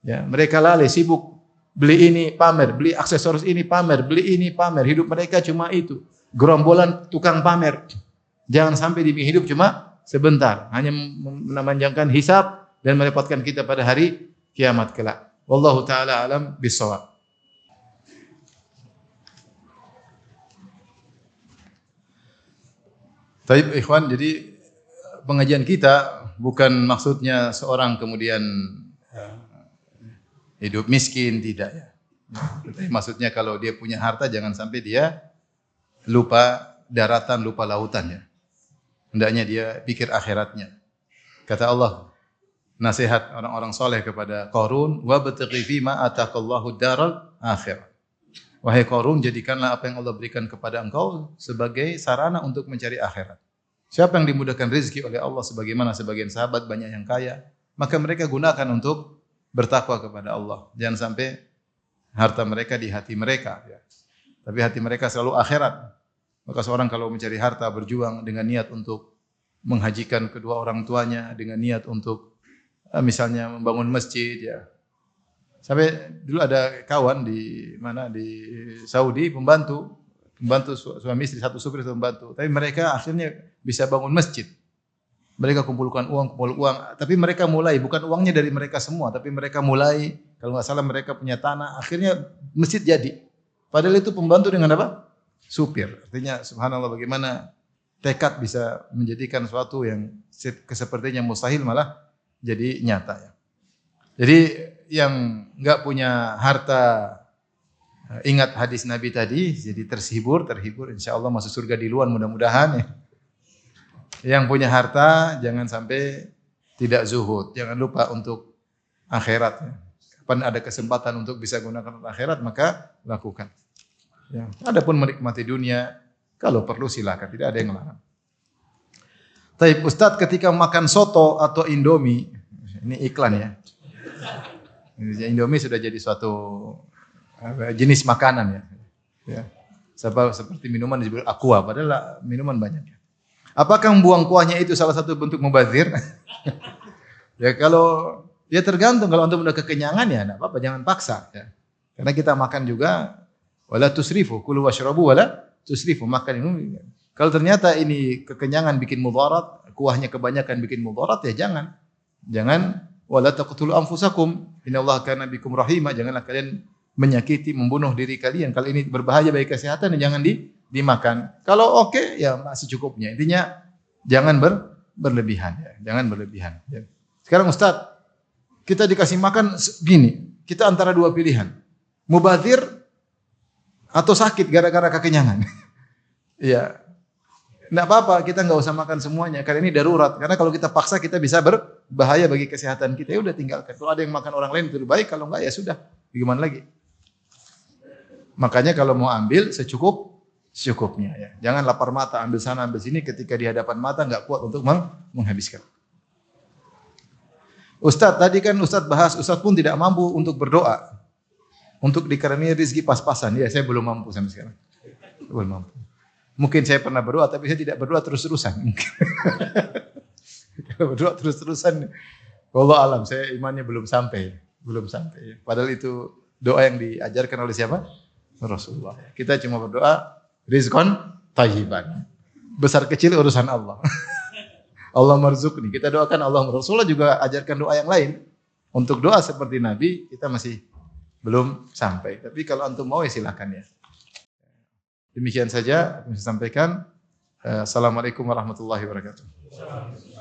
Ya, mereka lalai sibuk beli ini pamer, beli aksesoris ini pamer, beli ini pamer. Hidup mereka cuma itu. Gerombolan tukang pamer. Jangan sampai di hidup cuma sebentar, hanya memanjangkan hisab dan merepotkan kita pada hari kiamat kelak. Wallahu taala alam bissawab. Taib ikhwan, jadi pengajian kita bukan maksudnya seorang kemudian hidup miskin, tidak ya. Tapi maksudnya kalau dia punya harta jangan sampai dia lupa daratan, lupa lautan ya. Hendaknya dia pikir akhiratnya. Kata Allah, nasihat orang-orang soleh kepada Qarun, wabtaghi fima ataqallahu daral akhirah. Wahai Qarun, jadikanlah apa yang Allah berikan kepada engkau sebagai sarana untuk mencari akhirat. Siapa yang dimudahkan rezeki oleh Allah sebagaimana sebagian sahabat banyak yang kaya, maka mereka gunakan untuk bertakwa kepada Allah. Jangan sampai harta mereka di hati mereka, ya. Tapi hati mereka selalu akhirat. Maka seorang kalau mencari harta berjuang dengan niat untuk menghajikan kedua orang tuanya, dengan niat untuk misalnya membangun masjid, ya. Sampai dulu ada kawan di Saudi pembantu suami istri, satu supir satu pembantu. Tapi mereka akhirnya bisa bangun masjid. Mereka kumpul uang, tapi mereka mulai bukan uangnya dari mereka semua, tapi mereka mulai, kalau nggak salah mereka punya tanah, akhirnya masjid jadi. Padahal itu pembantu dengan apa? Supir. Artinya subhanallah bagaimana tekad bisa menjadikan sesuatu yang sepertinya mustahil malah jadi nyata ya. Jadi yang enggak punya harta ingat hadis Nabi tadi, jadi terhibur insyaallah masuk surga di luar mudah-mudahan ya. Yang punya harta jangan sampai tidak zuhud, jangan lupa untuk akhirat ya. Kapan ada kesempatan untuk bisa gunakan akhirat maka lakukan. Ya, adapun menikmati dunia kalau perlu silakan, tidak ada yang melarang. Taib Ustaz ketika makan soto atau Indomie, ini iklan ya. Indomie sudah jadi suatu jenis makanan ya. Ya. Seperti minuman disebut aqua, padahal minuman banyak. Apakah membuang kuahnya itu salah satu bentuk mubazir? Ya kalau ya tergantung, kalau antum udah kekenyangan ya enggak apa-apa, jangan paksa ya. Karena kita makan juga wala tusrifu, kulu washrabu wala tusrifu, makan ini. Kalau ternyata ini kekenyangan bikin mudarat, kuahnya kebanyakan bikin mudarat ya jangan. Jangan wala taqtulu anfusakum innallaha kana bikum rahima, janganlah kalian menyakiti, membunuh diri kalian. Kalau ini berbahaya bagi kesehatan jangan dimakan. Kalau oke ya masih cukupnya. Intinya jangan berlebihan ya, jangan berlebihan. Ya. Sekarang Ustaz, kita dikasih makan gini, kita antara dua pilihan. Mubazir atau sakit gara-gara kekenyangan. Iya. Enggak apa-apa, kita enggak usah makan semuanya karena ini darurat. Karena kalau kita paksa kita bisa berbahaya bagi kesehatan kita. Ya udah tinggalkan. Kalau ada yang makan orang lain itu baik, kalau enggak ya sudah. Gimana lagi? Makanya kalau mau ambil secukupnya ya. Jangan lapar mata ambil sana ambil sini ketika di hadapan mata enggak kuat untuk menghabiskan. Ustaz, tadi kan Ustaz bahas Ustaz pun tidak mampu untuk berdoa. Untuk dikaruniai rezeki pas-pasan. Ya, saya belum mampu sampai sekarang. Belum mampu. Mungkin saya pernah berdoa, tapi saya tidak berdoa terus-terusan. Kalau berdoa terus-terusan, wallahu alam, saya imannya belum sampai. Padahal itu doa yang diajarkan oleh siapa? Rasulullah. Kita cuma berdoa, rizqan thayyiban. Besar kecil urusan Allah. Allah marzuqni. Kita doakan Allah. Rasulullah juga ajarkan doa yang lain. Untuk doa seperti Nabi kita masih belum sampai. Tapi kalau antum mau ya silakan ya. Demikian saja yang saya sampaikan. Assalamualaikum warahmatullahi wabarakatuh.